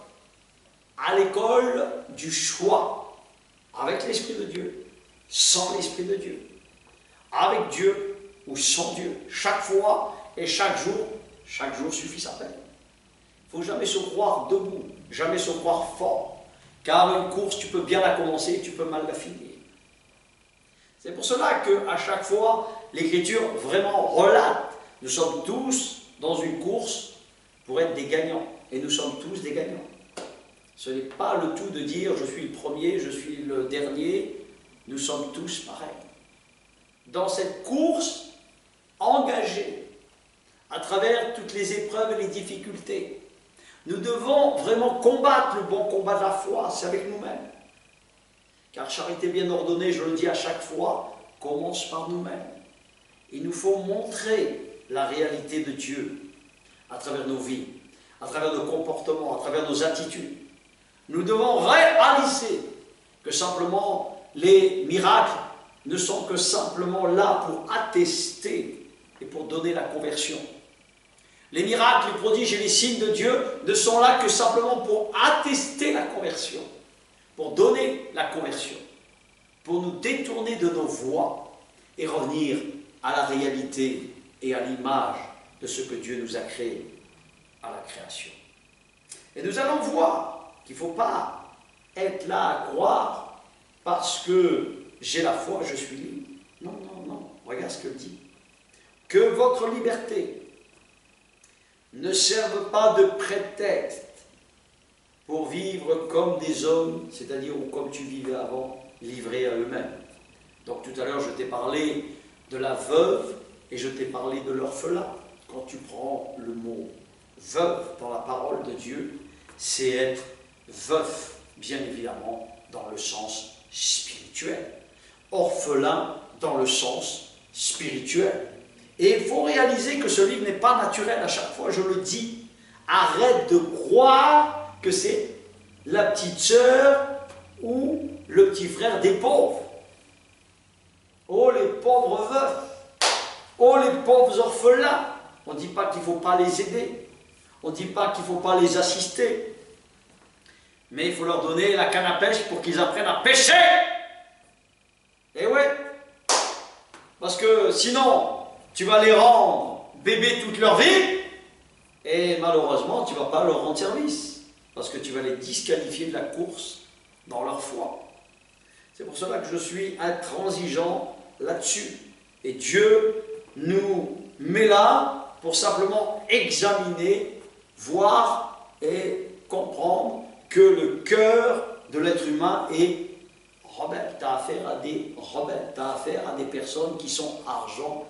à l'école du choix, avec l'Esprit de Dieu, sans l'Esprit de Dieu. avec Dieu ou sans Dieu, chaque fois et chaque jour suffit sa peine. Il ne faut jamais se croire debout, jamais se croire fort, car une course, tu peux bien la commencer et tu peux mal la finir. C'est pour cela qu'à chaque fois, l'Écriture vraiment relate, nous sommes tous dans une course pour être des gagnants, et nous sommes tous des gagnants. Ce n'est pas le tout de dire je suis le premier, je suis le dernier, nous sommes tous pareils. Dans cette course engagée, à travers toutes les épreuves et les difficultés, nous devons vraiment combattre le bon combat de la foi, c'est avec nous-mêmes. Car charité bien ordonnée, je le dis à chaque fois, commence par nous-mêmes. Il nous faut montrer la réalité de Dieu à travers nos vies, à travers nos comportements, à travers nos attitudes. Nous devons réaliser que simplement les miracles ne sont que simplement là pour attester et pour donner la conversion. Les miracles, les prodiges et les signes de Dieu ne sont là que simplement pour attester la conversion, pour donner la conversion, pour nous détourner de nos voies et revenir à la réalité et à l'image de ce que Dieu nous a créé à la création. Et nous allons voir qu'il ne faut pas être là à croire parce que j'ai la foi, je suis libre. Non, non, non. Regarde ce que dit. Que votre liberté ne serve pas de prétexte pour vivre comme des hommes, c'est-à-dire comme tu vivais avant, livrés à eux-mêmes. Donc tout à l'heure, je t'ai parlé de la veuve et je t'ai parlé de l'orphelin. Quand tu prends le mot veuve dans la parole de Dieu, c'est être veuf, bien évidemment, dans le sens spirituel. Orphelin dans le sens spirituel. Et il faut réaliser que ce livre n'est pas naturel à chaque fois, je le dis. Arrête de croire que c'est la petite sœur ou le petit frère des pauvres. Oh les pauvres veufs, oh les pauvres orphelins. On ne dit pas qu'il ne faut pas les aider, on ne dit pas qu'il ne faut pas les assister, mais il faut leur donner la canne à pêche pour qu'ils apprennent à pêcher. Et ouais, parce que sinon, tu vas les rendre bébés toute leur vie, et malheureusement, tu ne vas pas leur rendre service, parce que tu vas les disqualifier de la course dans leur foi. C'est pour cela que je suis intransigeant là-dessus. Et Dieu nous met là pour simplement examiner, voir et comprendre que le cœur de l'être humain est rebelle. Tu as affaire à des rebelles, tu as affaire à des personnes qui sont argent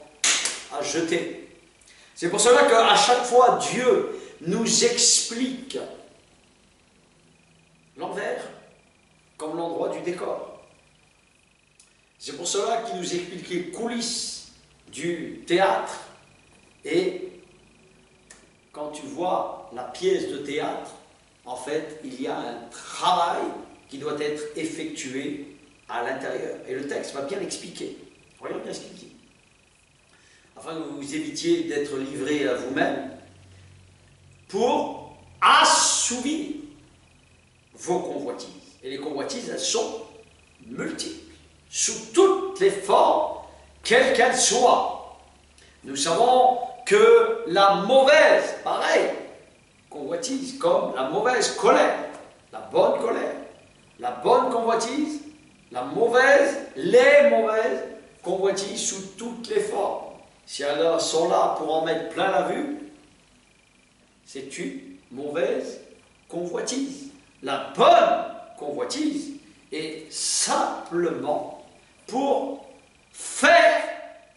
à jeter. C'est pour cela qu'à chaque fois, Dieu nous explique l'envers comme l'endroit du décor. C'est pour cela qu'il nous explique les coulisses du théâtre. Et quand tu vois la pièce de théâtre, en fait, il y a un travail qui doit être effectué à l'intérieur. Et le texte va bien l'expliquer. Regardez bien ce qu'il dit. Afin que vous évitiez d'être livrés à vous-même, pour assouvir vos convoitises. Et les convoitises, elles sont multiples, sous toutes les formes, quelles qu'elles soient. Nous savons que la mauvaise, pareil, convoitise, comme la mauvaise colère, la bonne convoitise, la mauvaise, les mauvaises convoitises sous toutes les formes. Si elles sont là pour en mettre plein la vue, c'est une mauvaise convoitise. La bonne convoitise est simplement pour faire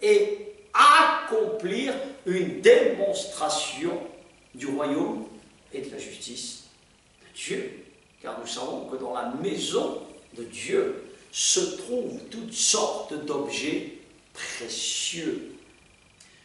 et accomplir une démonstration du royaume et de la justice de Dieu. Car nous savons que dans la maison de Dieu se trouvent toutes sortes d'objets précieux.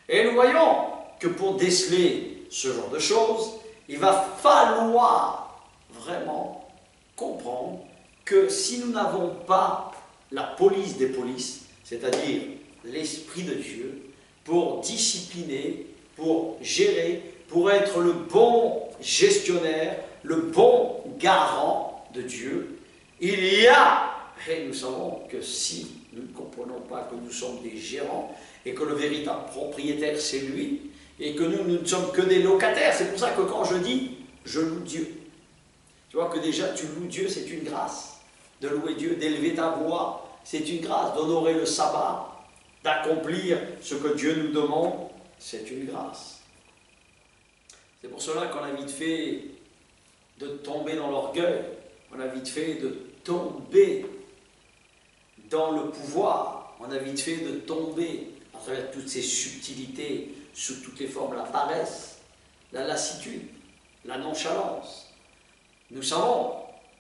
Et nous voyons que pour déceler ce genre de choses, il va falloir vraiment comprendre que si nous n'avons pas la police des polices, c'est-à-dire l'Esprit de Dieu, pour discipliner, pour gérer, pour être le bon gestionnaire, le bon garant de Dieu, il y a, et nous savons que si Nous ne comprenons pas que nous sommes des gérants et que le véritable propriétaire, c'est lui, et que nous ne sommes que des locataires. C'est pour ça que quand je dis « je loue Dieu », tu vois que déjà tu loues Dieu, c'est une grâce. De louer Dieu, d'élever ta voix, c'est une grâce. D'honorer le sabbat, d'accomplir ce que Dieu nous demande, c'est une grâce. C'est pour cela qu'on a vite fait de tomber dans l'orgueil, on a vite fait de tomber dans le pouvoir, on a vite fait de tomber à travers toutes ces subtilités, sous toutes les formes, la paresse, la lassitude, la nonchalance. Nous savons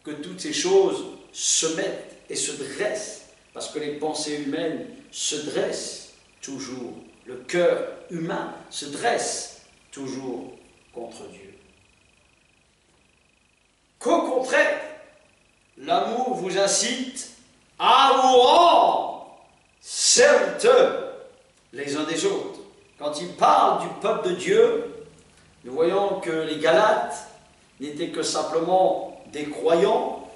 que toutes ces choses se mettent et se dressent, parce que les pensées humaines se dressent toujours, le cœur humain se dresse toujours contre Dieu. Qu'au contraire, l'amour vous incite à vous rendre serviteurs les uns des autres. Quand il parle du peuple de Dieu, nous voyons que les Galates n'étaient que simplement des croyants,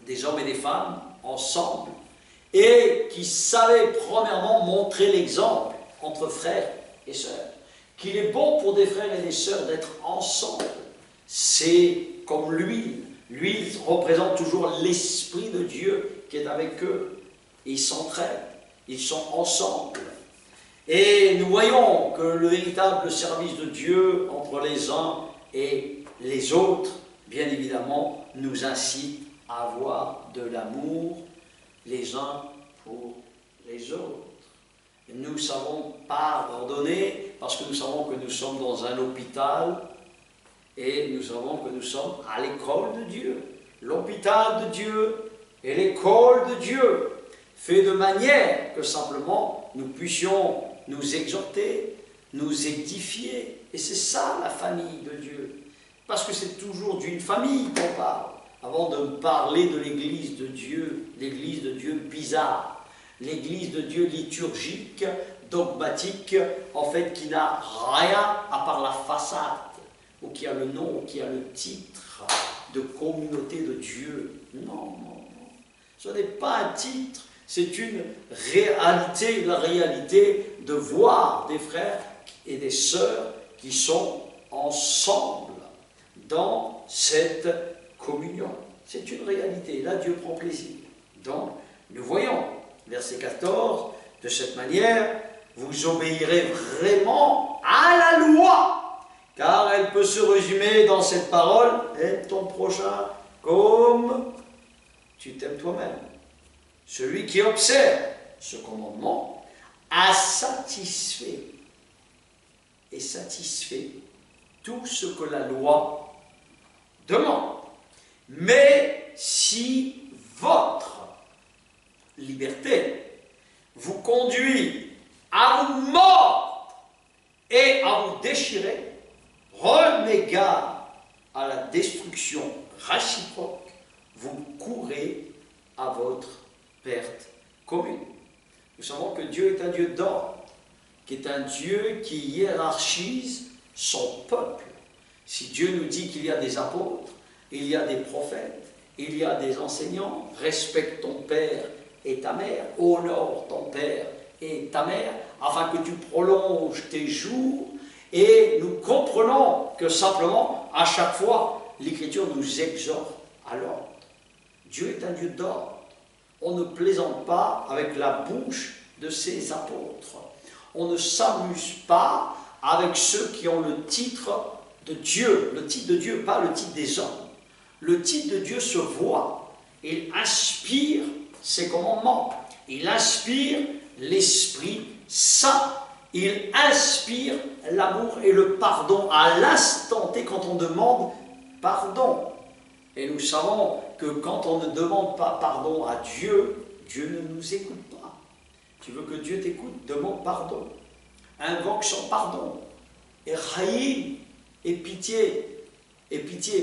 des hommes et des femmes, ensemble, et qui savaient premièrement montrer l'exemple entre frères et sœurs. Qu'il est bon pour des frères et des sœurs d'être ensemble. C'est comme l'huile. L'huile représente toujours l'Esprit de Dieu qui est avec eux. Ils s'entraident, ils sont ensemble. Et nous voyons que le véritable service de Dieu entre les uns et les autres, bien évidemment, nous incite à avoir de l'amour les uns pour les autres. Nous ne savons pardonner parce que nous savons que nous sommes dans un hôpital et nous savons que nous sommes à l'école de Dieu. L'hôpital de Dieu et l'école de Dieu, fait de manière que simplement nous puissions nous exhorter, nous édifier. Et c'est ça la famille de Dieu. Parce que c'est toujours d'une famille qu'on parle. Avant de parler de l'église de Dieu bizarre, l'église de Dieu liturgique, dogmatique, en fait qui n'a rien à part la façade, ou qui a le nom, ou qui a le titre de communauté de Dieu. Non, non, non. Ce n'est pas un titre, c'est une réalité, la réalité de voir des frères et des sœurs qui sont ensemble dans cette communion. C'est une réalité. Là, Dieu prend plaisir. Donc, nous voyons, verset 14, de cette manière, vous obéirez vraiment à la loi, car elle peut se résumer dans cette parole, aime ton prochain comme tu t'aimes toi-même. Celui qui observe ce commandement a satisfait et satisfait tout ce que la loi demande. Mais si votre liberté vous conduit à vous mordre et à vous déchirer, renégat à la destruction réciproque, vous courez à votre perte commune. Nous savons que Dieu est un Dieu d'ordre, qui est un Dieu qui hiérarchise son peuple. Si Dieu nous dit qu'il y a des apôtres, il y a des prophètes, il y a des enseignants, respecte ton père et ta mère, honore ton père et ta mère, afin que tu prolonges tes jours, et nous comprenons que simplement, à chaque fois, l'Écriture nous exhorte à l'ordre. Dieu est un Dieu d'ordre. On ne plaisante pas avec la bouche de ses apôtres. On ne s'amuse pas avec ceux qui ont le titre de Dieu. Le titre de Dieu, pas le titre des hommes. Le titre de Dieu se voit. Il inspire ses commandements. Il inspire l'Esprit Saint. Il inspire l'amour et le pardon à l'instant T quand on demande pardon. Et nous savons que quand on ne demande pas pardon à Dieu, Dieu ne nous écoute pas. Tu veux que Dieu t'écoute? Demande pardon. Invoque son pardon. Et raïm, et pitié,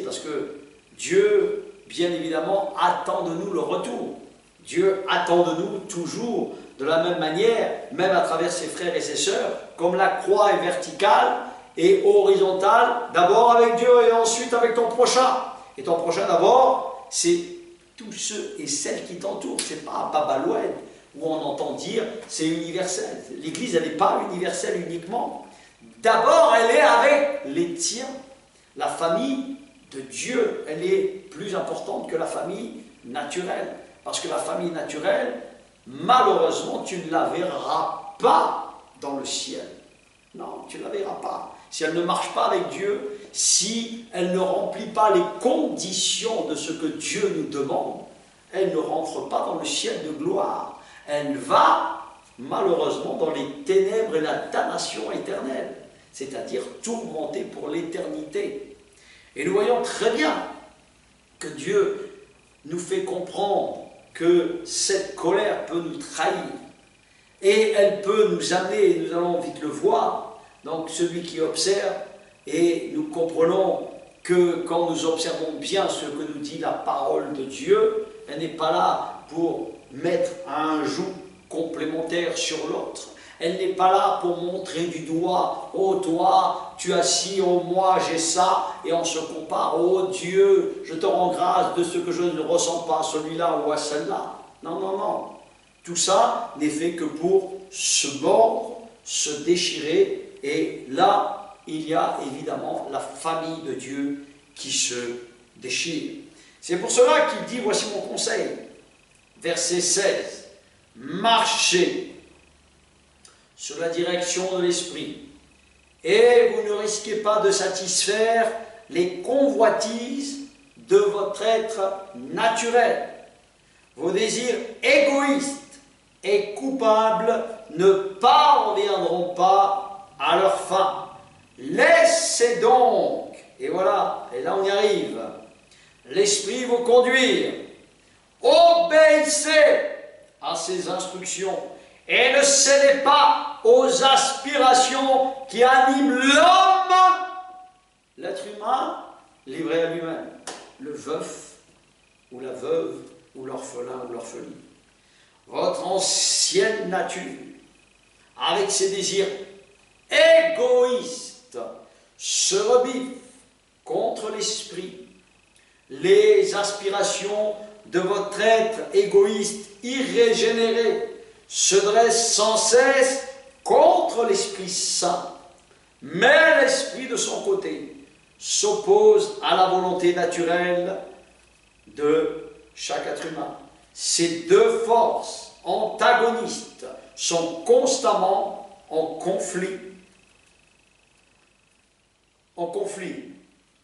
parce que Dieu, bien évidemment, attend de nous le retour. Dieu attend de nous toujours de la même manière, même à travers ses frères et ses sœurs, comme la croix est verticale et horizontale, d'abord avec Dieu et ensuite avec ton prochain. Et ton prochain d'abord, c'est tous ceux et celles qui t'entourent. Ce n'est pas un babalouette où on entend dire c'est universel. L'Église, elle n'est pas universelle uniquement. D'abord, elle est avec les tiens. La famille de Dieu, elle est plus importante que la famille naturelle. Parce que la famille naturelle, malheureusement, tu ne la verras pas dans le ciel. Non, tu ne la verras pas. Si elle ne marche pas avec Dieu, si elle ne remplit pas les conditions de ce que Dieu nous demande, elle ne rentre pas dans le ciel de gloire. Elle va, malheureusement, dans les ténèbres et la damnation éternelle, c'est-à-dire tourmentée pour l'éternité. Et nous voyons très bien que Dieu nous fait comprendre que cette colère peut nous trahir et elle peut nous amener, et nous allons vite le voir, donc celui qui observe, et nous comprenons que quand nous observons bien ce que nous dit la parole de Dieu, elle n'est pas là pour mettre un joug complémentaire sur l'autre. Elle n'est pas là pour montrer du doigt, « Oh toi, tu as ci, oh moi j'ai ça », et on se compare, « Oh Dieu, je te rends grâce de ce que je ne ressens pas à celui-là ou à celle-là ». Non, non, non. Tout ça n'est fait que pour se mordre, se déchirer, et là, il y a évidemment la famille de Dieu qui se déchire. C'est pour cela qu'il dit, voici mon conseil, verset 16, « Marchez sur la direction de l'esprit, et vous ne risquez pas de satisfaire les convoitises de votre être naturel. Vos désirs égoïstes et coupables ne parviendront pas à leur fin. Laissez donc, et voilà, et là on y arrive, l'esprit vous conduire. Obéissez à ses instructions et ne cédez pas aux aspirations qui animent l'homme, l'être humain, livré à lui-même, le veuf ou la veuve ou l'orphelin ou l'orpheline. Votre ancienne nature, avec ses désirs égoïstes, se rebiffe contre l'esprit. Les aspirations de votre être égoïste irrégénéré se dressent sans cesse contre l'Esprit Saint, mais l'Esprit de son côté s'oppose à la volonté naturelle de chaque être humain. Ces deux forces antagonistes sont constamment en conflit.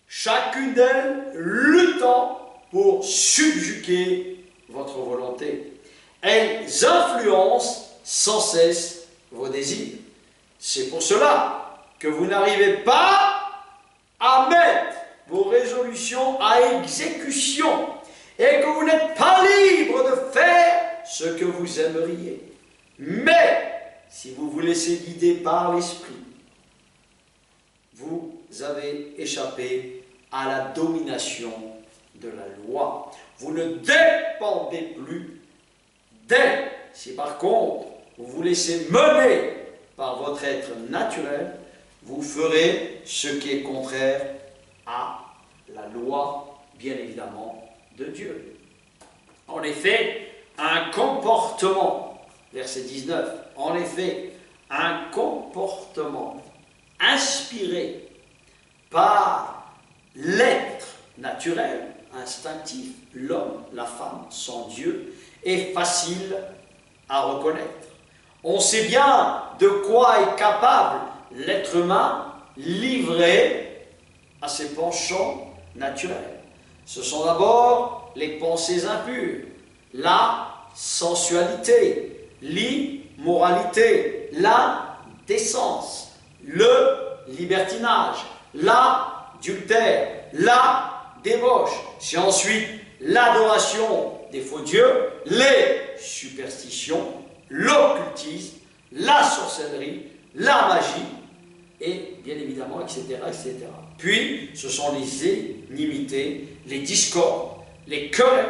Chacune d'elles luttant pour subjuguer votre volonté. Elles influencent sans cesse vos désirs. C'est pour cela que vous n'arrivez pas à mettre vos résolutions à exécution et que vous n'êtes pas libre de faire ce que vous aimeriez. Mais, si vous vous laissez guider par l'Esprit, vous avez échappé à la domination de la loi. Vous ne dépendez plus d'elle. Si par contre, vous vous laissez mener par votre être naturel, vous ferez ce qui est contraire à la loi, bien évidemment, de Dieu. En effet, un comportement, verset 19, en effet, un comportement inspiré par l'être naturel, instinctif, l'homme, la femme, sans Dieu, est facile à reconnaître. On sait bien de quoi est capable l'être humain livré à ses penchants naturels. Ce sont d'abord les pensées impures, la sensualité, l'immoralité, la décence, le libertinage, l'adultère, la débauche. C'est ensuite l'adoration des faux dieux, les superstitions, l'occultisme, la sorcellerie, la magie, et bien évidemment, etc., etc. Puis, ce sont les inimitiés, les discordes, les querelles,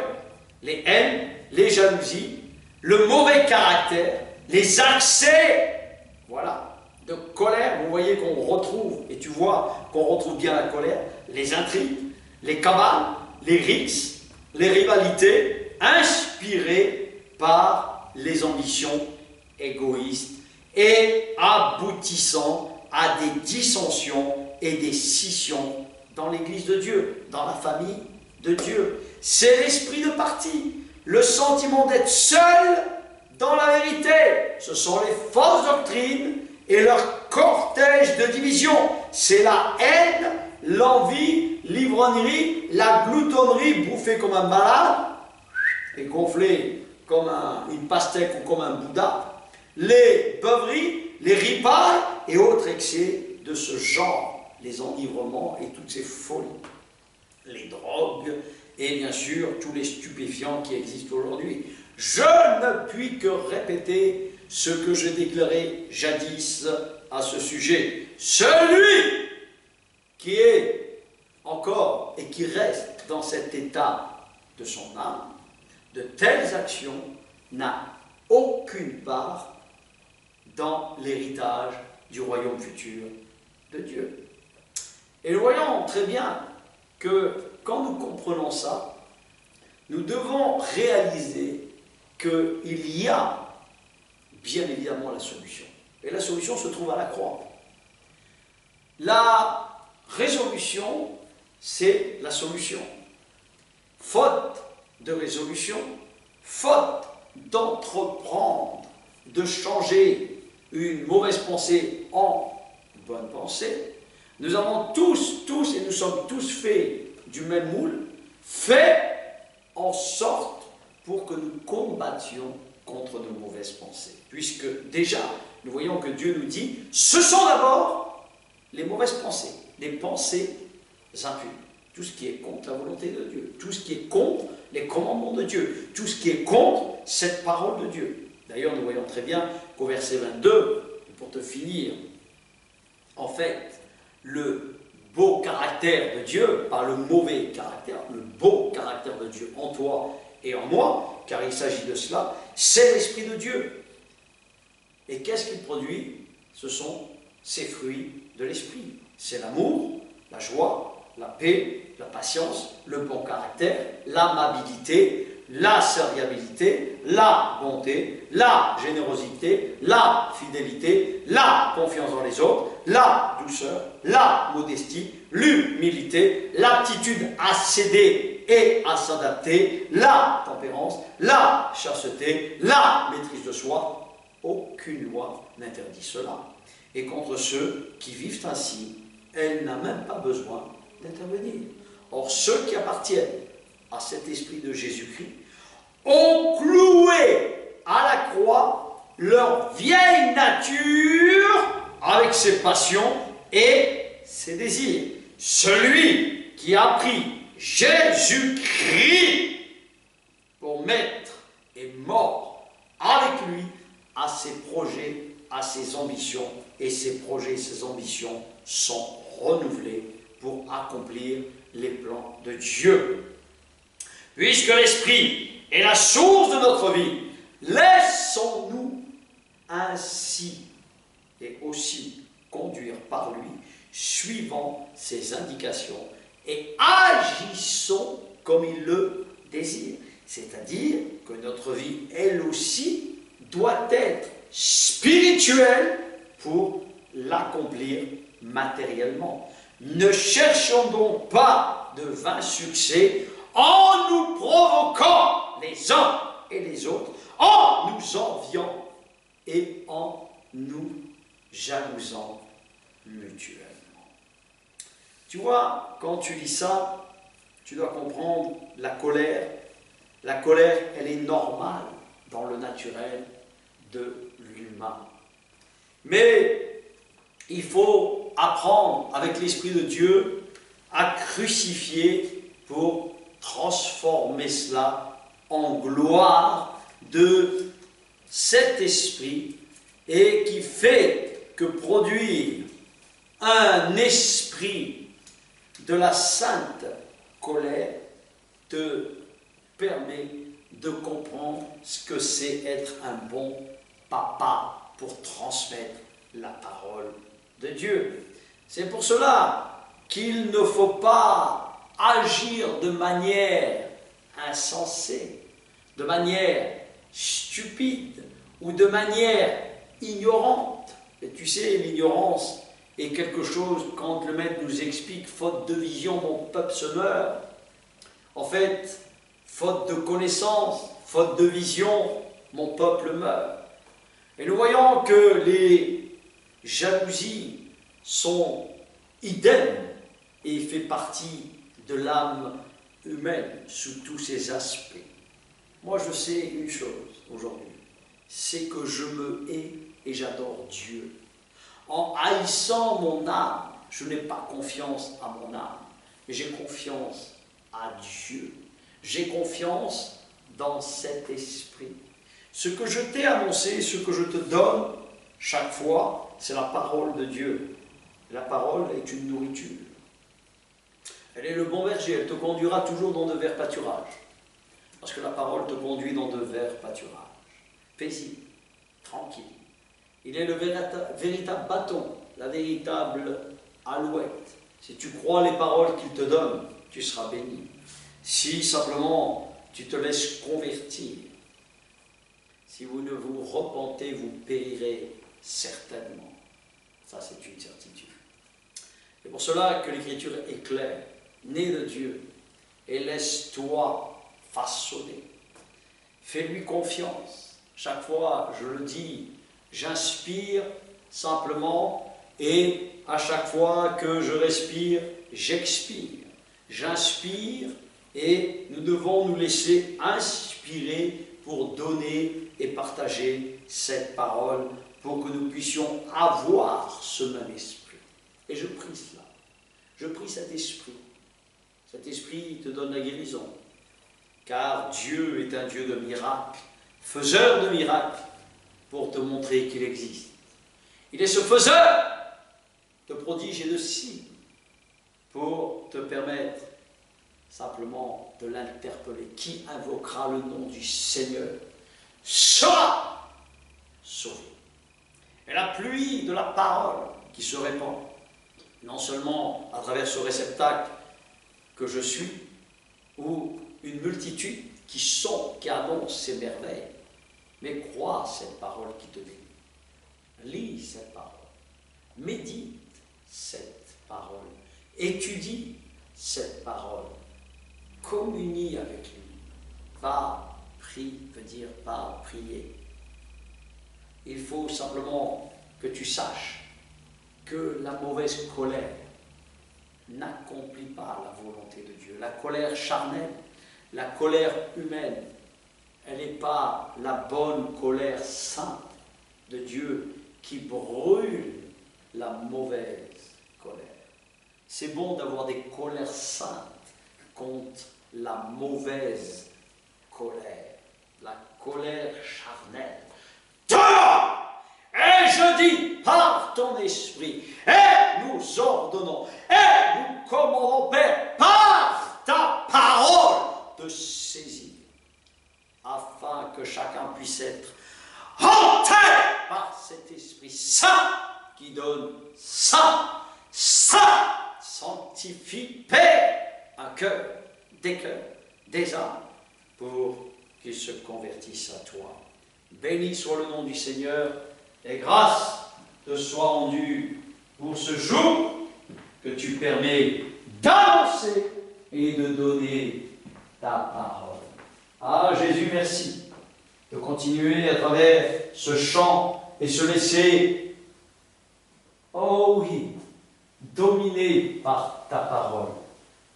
les haines, les jalousies, le mauvais caractère, les accès, voilà, de colère. Vous voyez qu'on retrouve, et tu vois qu'on retrouve bien la colère, les intrigues, les cabales, les rixes, les rivalités, inspirées par les ambitions égoïstes et aboutissant à des dissensions et des scissions dans l'Église de Dieu, dans la famille de Dieu. C'est l'esprit de parti, le sentiment d'être seul dans la vérité. Ce sont les fausses doctrines et leur cortège de division. C'est la haine, l'envie, l'ivrognerie, la gloutonnerie, bouffée comme un malade et gonflée comme une pastèque ou comme un Bouddha, les beuveries, les ripailles et autres excès de ce genre, les enivrements et toutes ces folies, les drogues et bien sûr tous les stupéfiants qui existent aujourd'hui. Je ne puis que répéter ce que je déclarais jadis à ce sujet. Celui qui est encore et qui reste dans cet état de son âme, de telles actions n'a aucune part dans l'héritage du royaume futur de Dieu. Et nous voyons très bien que quand nous comprenons ça, nous devons réaliser qu'il y a bien évidemment la solution. Et la solution se trouve à la croix. La résolution, c'est la solution. Faute de résolution, faute d'entreprendre, de changer une mauvaise pensée en bonne pensée, nous avons tous, et nous sommes tous faits du même moule, fait en sorte pour que nous combattions contre nos mauvaises pensées. Puisque déjà, nous voyons que Dieu nous dit, ce sont d'abord les mauvaises pensées, les pensées impures. Tout ce qui est contre la volonté de Dieu, tout ce qui est contre les commandements de Dieu, tout ce qui est contre cette parole de Dieu. D'ailleurs, nous voyons très bien qu'au verset 22, pour te finir, en fait, le beau caractère de Dieu, pas le mauvais caractère, le beau caractère de Dieu en toi et en moi, car il s'agit de cela, c'est l'Esprit de Dieu. Et qu'est-ce qu'il produit? Ce sont ces fruits de l'Esprit. C'est l'amour, la joie, la paix, la patience, le bon caractère, l'amabilité, la serviabilité, la bonté, la générosité, la fidélité, la confiance dans les autres, la douceur, la modestie, l'humilité, l'aptitude à céder et à s'adapter, la tempérance, la chasteté, la maîtrise de soi. Aucune loi n'interdit cela. Et contre ceux qui vivent ainsi, elle n'a même pas besoin d'intervenir. Or, ceux qui appartiennent à cet esprit de Jésus-Christ ont cloué à la croix leur vieille nature avec ses passions et ses désirs. Celui qui a pris Jésus-Christ pour maître est mort avec lui à ses projets, à ses ambitions, et ses projets et ses ambitions sont renouvelés pour accomplir les plans de Dieu. Puisque l'Esprit est la source de notre vie, laissons-nous ainsi et aussi conduire par lui, suivant ses indications, et agissons comme il le désire. C'est-à-dire que notre vie, elle aussi, doit être spirituelle pour l'accomplir matériellement. Ne cherchons donc pas de vains succès en nous provoquant les uns et les autres, en nous enviant et en nous jalousant mutuellement. Tu vois, quand tu lis ça, tu dois comprendre la colère. La colère, elle est normale dans le naturel de l'humain. Mais il faut apprendre avec l'Esprit de Dieu à crucifier pour transformer cela en gloire de cet esprit et qui fait que produire un esprit de la sainte colère te permet de comprendre ce que c'est être un bon papa pour transmettre la parole de Dieu. C'est pour cela qu'il ne faut pas agir de manière insensée, de manière stupide, stupide ou de manière ignorante. Et tu sais, l'ignorance est quelque chose, quand le maître nous explique, faute de vision, mon peuple se meurt. En fait, faute de connaissance, faute de vision, mon peuple meurt. Et nous voyons que les jalousies sont idem et fait partie de l'âme humaine sous tous ses aspects. Moi, je sais une chose aujourd'hui, c'est que je me hais et j'adore Dieu. En haïssant mon âme, je n'ai pas confiance à mon âme, mais j'ai confiance à Dieu. J'ai confiance dans cet esprit. Ce que je t'ai annoncé, ce que je te donne chaque fois, c'est la parole de Dieu. La parole est une nourriture. Elle est le bon berger, elle te conduira toujours dans de verts pâturages. Parce que la parole te conduit dans de verts pâturages. Paisible, tranquille. Il est le véritable bâton, la véritable alouette. Si tu crois les paroles qu'il te donne, tu seras béni. Si simplement tu te laisses convertir, si vous ne vous repentez, vous périrez certainement. Ça, c'est une certitude. C'est pour cela que l'Écriture est claire. Né de Dieu, et laisse-toi façonner. Fais-lui confiance. Chaque fois, je le dis, j'inspire simplement, et à chaque fois que je respire, j'expire. J'inspire, et nous devons nous laisser inspirer pour donner et partager cette parole, pour que nous puissions avoir ce même esprit. Et je prie cela. Je prie cet esprit. Cet esprit te donne la guérison, car Dieu est un Dieu de miracles, faiseur de miracles, pour te montrer qu'il existe. Il est ce faiseur de prodiges et de signes, pour te permettre simplement de l'interpeller. Qui invoquera le nom du Seigneur sera sauvé. Et la pluie de la parole qui se répand, non seulement à travers ce réceptacle que je suis, ou une multitude qui annoncent ces merveilles, mais crois cette parole qui te bénit. Lis cette parole, médite cette parole, étudie cette parole, communie avec lui. Va, prie, veut dire va prier. Il faut simplement que tu saches que la mauvaise colère n'accomplit pas la volonté de Dieu. La colère charnelle, la colère humaine, elle n'est pas la bonne colère sainte de Dieu qui brûle la mauvaise colère. C'est bon d'avoir des colères saintes contre la mauvaise colère, la colère charnelle. Et je dis par ton esprit, et nous ordonnons, et nous commandons, Père, par ta parole, de saisir, afin que chacun puisse être hanté par cet Esprit Saint qui donne Saint, sanctifie, paix, un cœur, des cœurs, des âmes, pour qu'ils se convertissent à toi. Béni soit le nom du Seigneur, et grâce te soit rendue pour ce jour que tu permets d'annoncer et de donner ta parole. Ah Jésus, merci de continuer à travers ce chant et se laisser, oh oui, dominer par ta parole,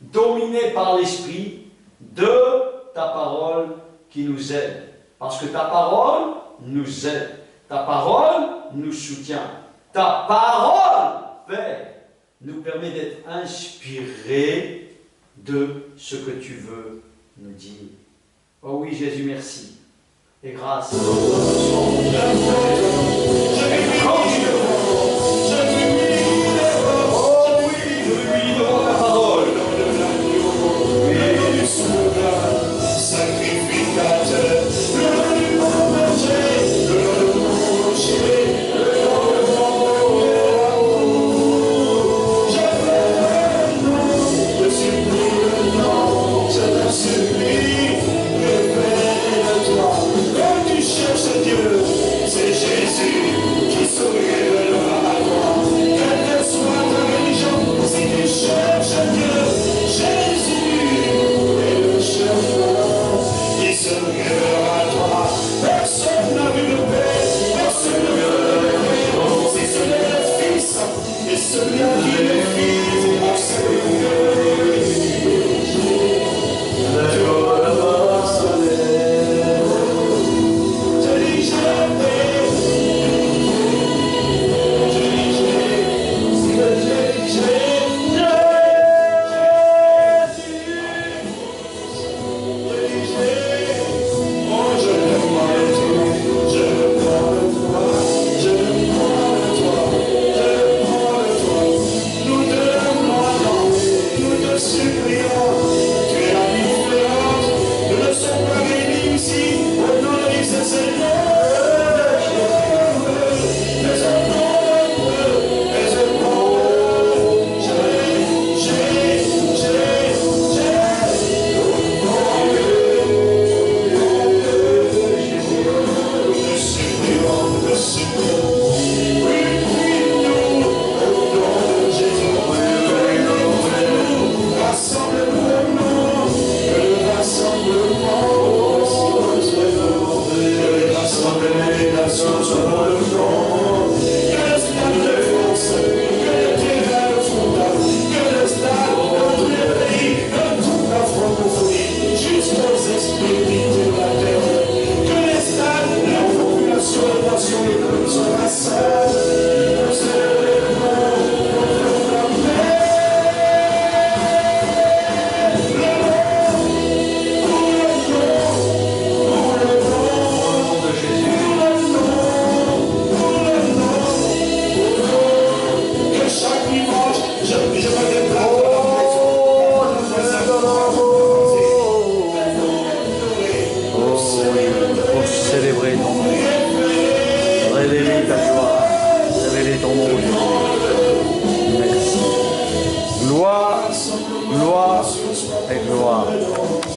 dominé par l'Esprit de ta parole qui nous aide. Parce que ta parole nous aide, ta parole nous soutient, ta parole, Père, nous permet d'être inspirés de ce que tu veux nous dire. Oh oui, Jésus, merci. Et grâce. Tu Gloire et gloire.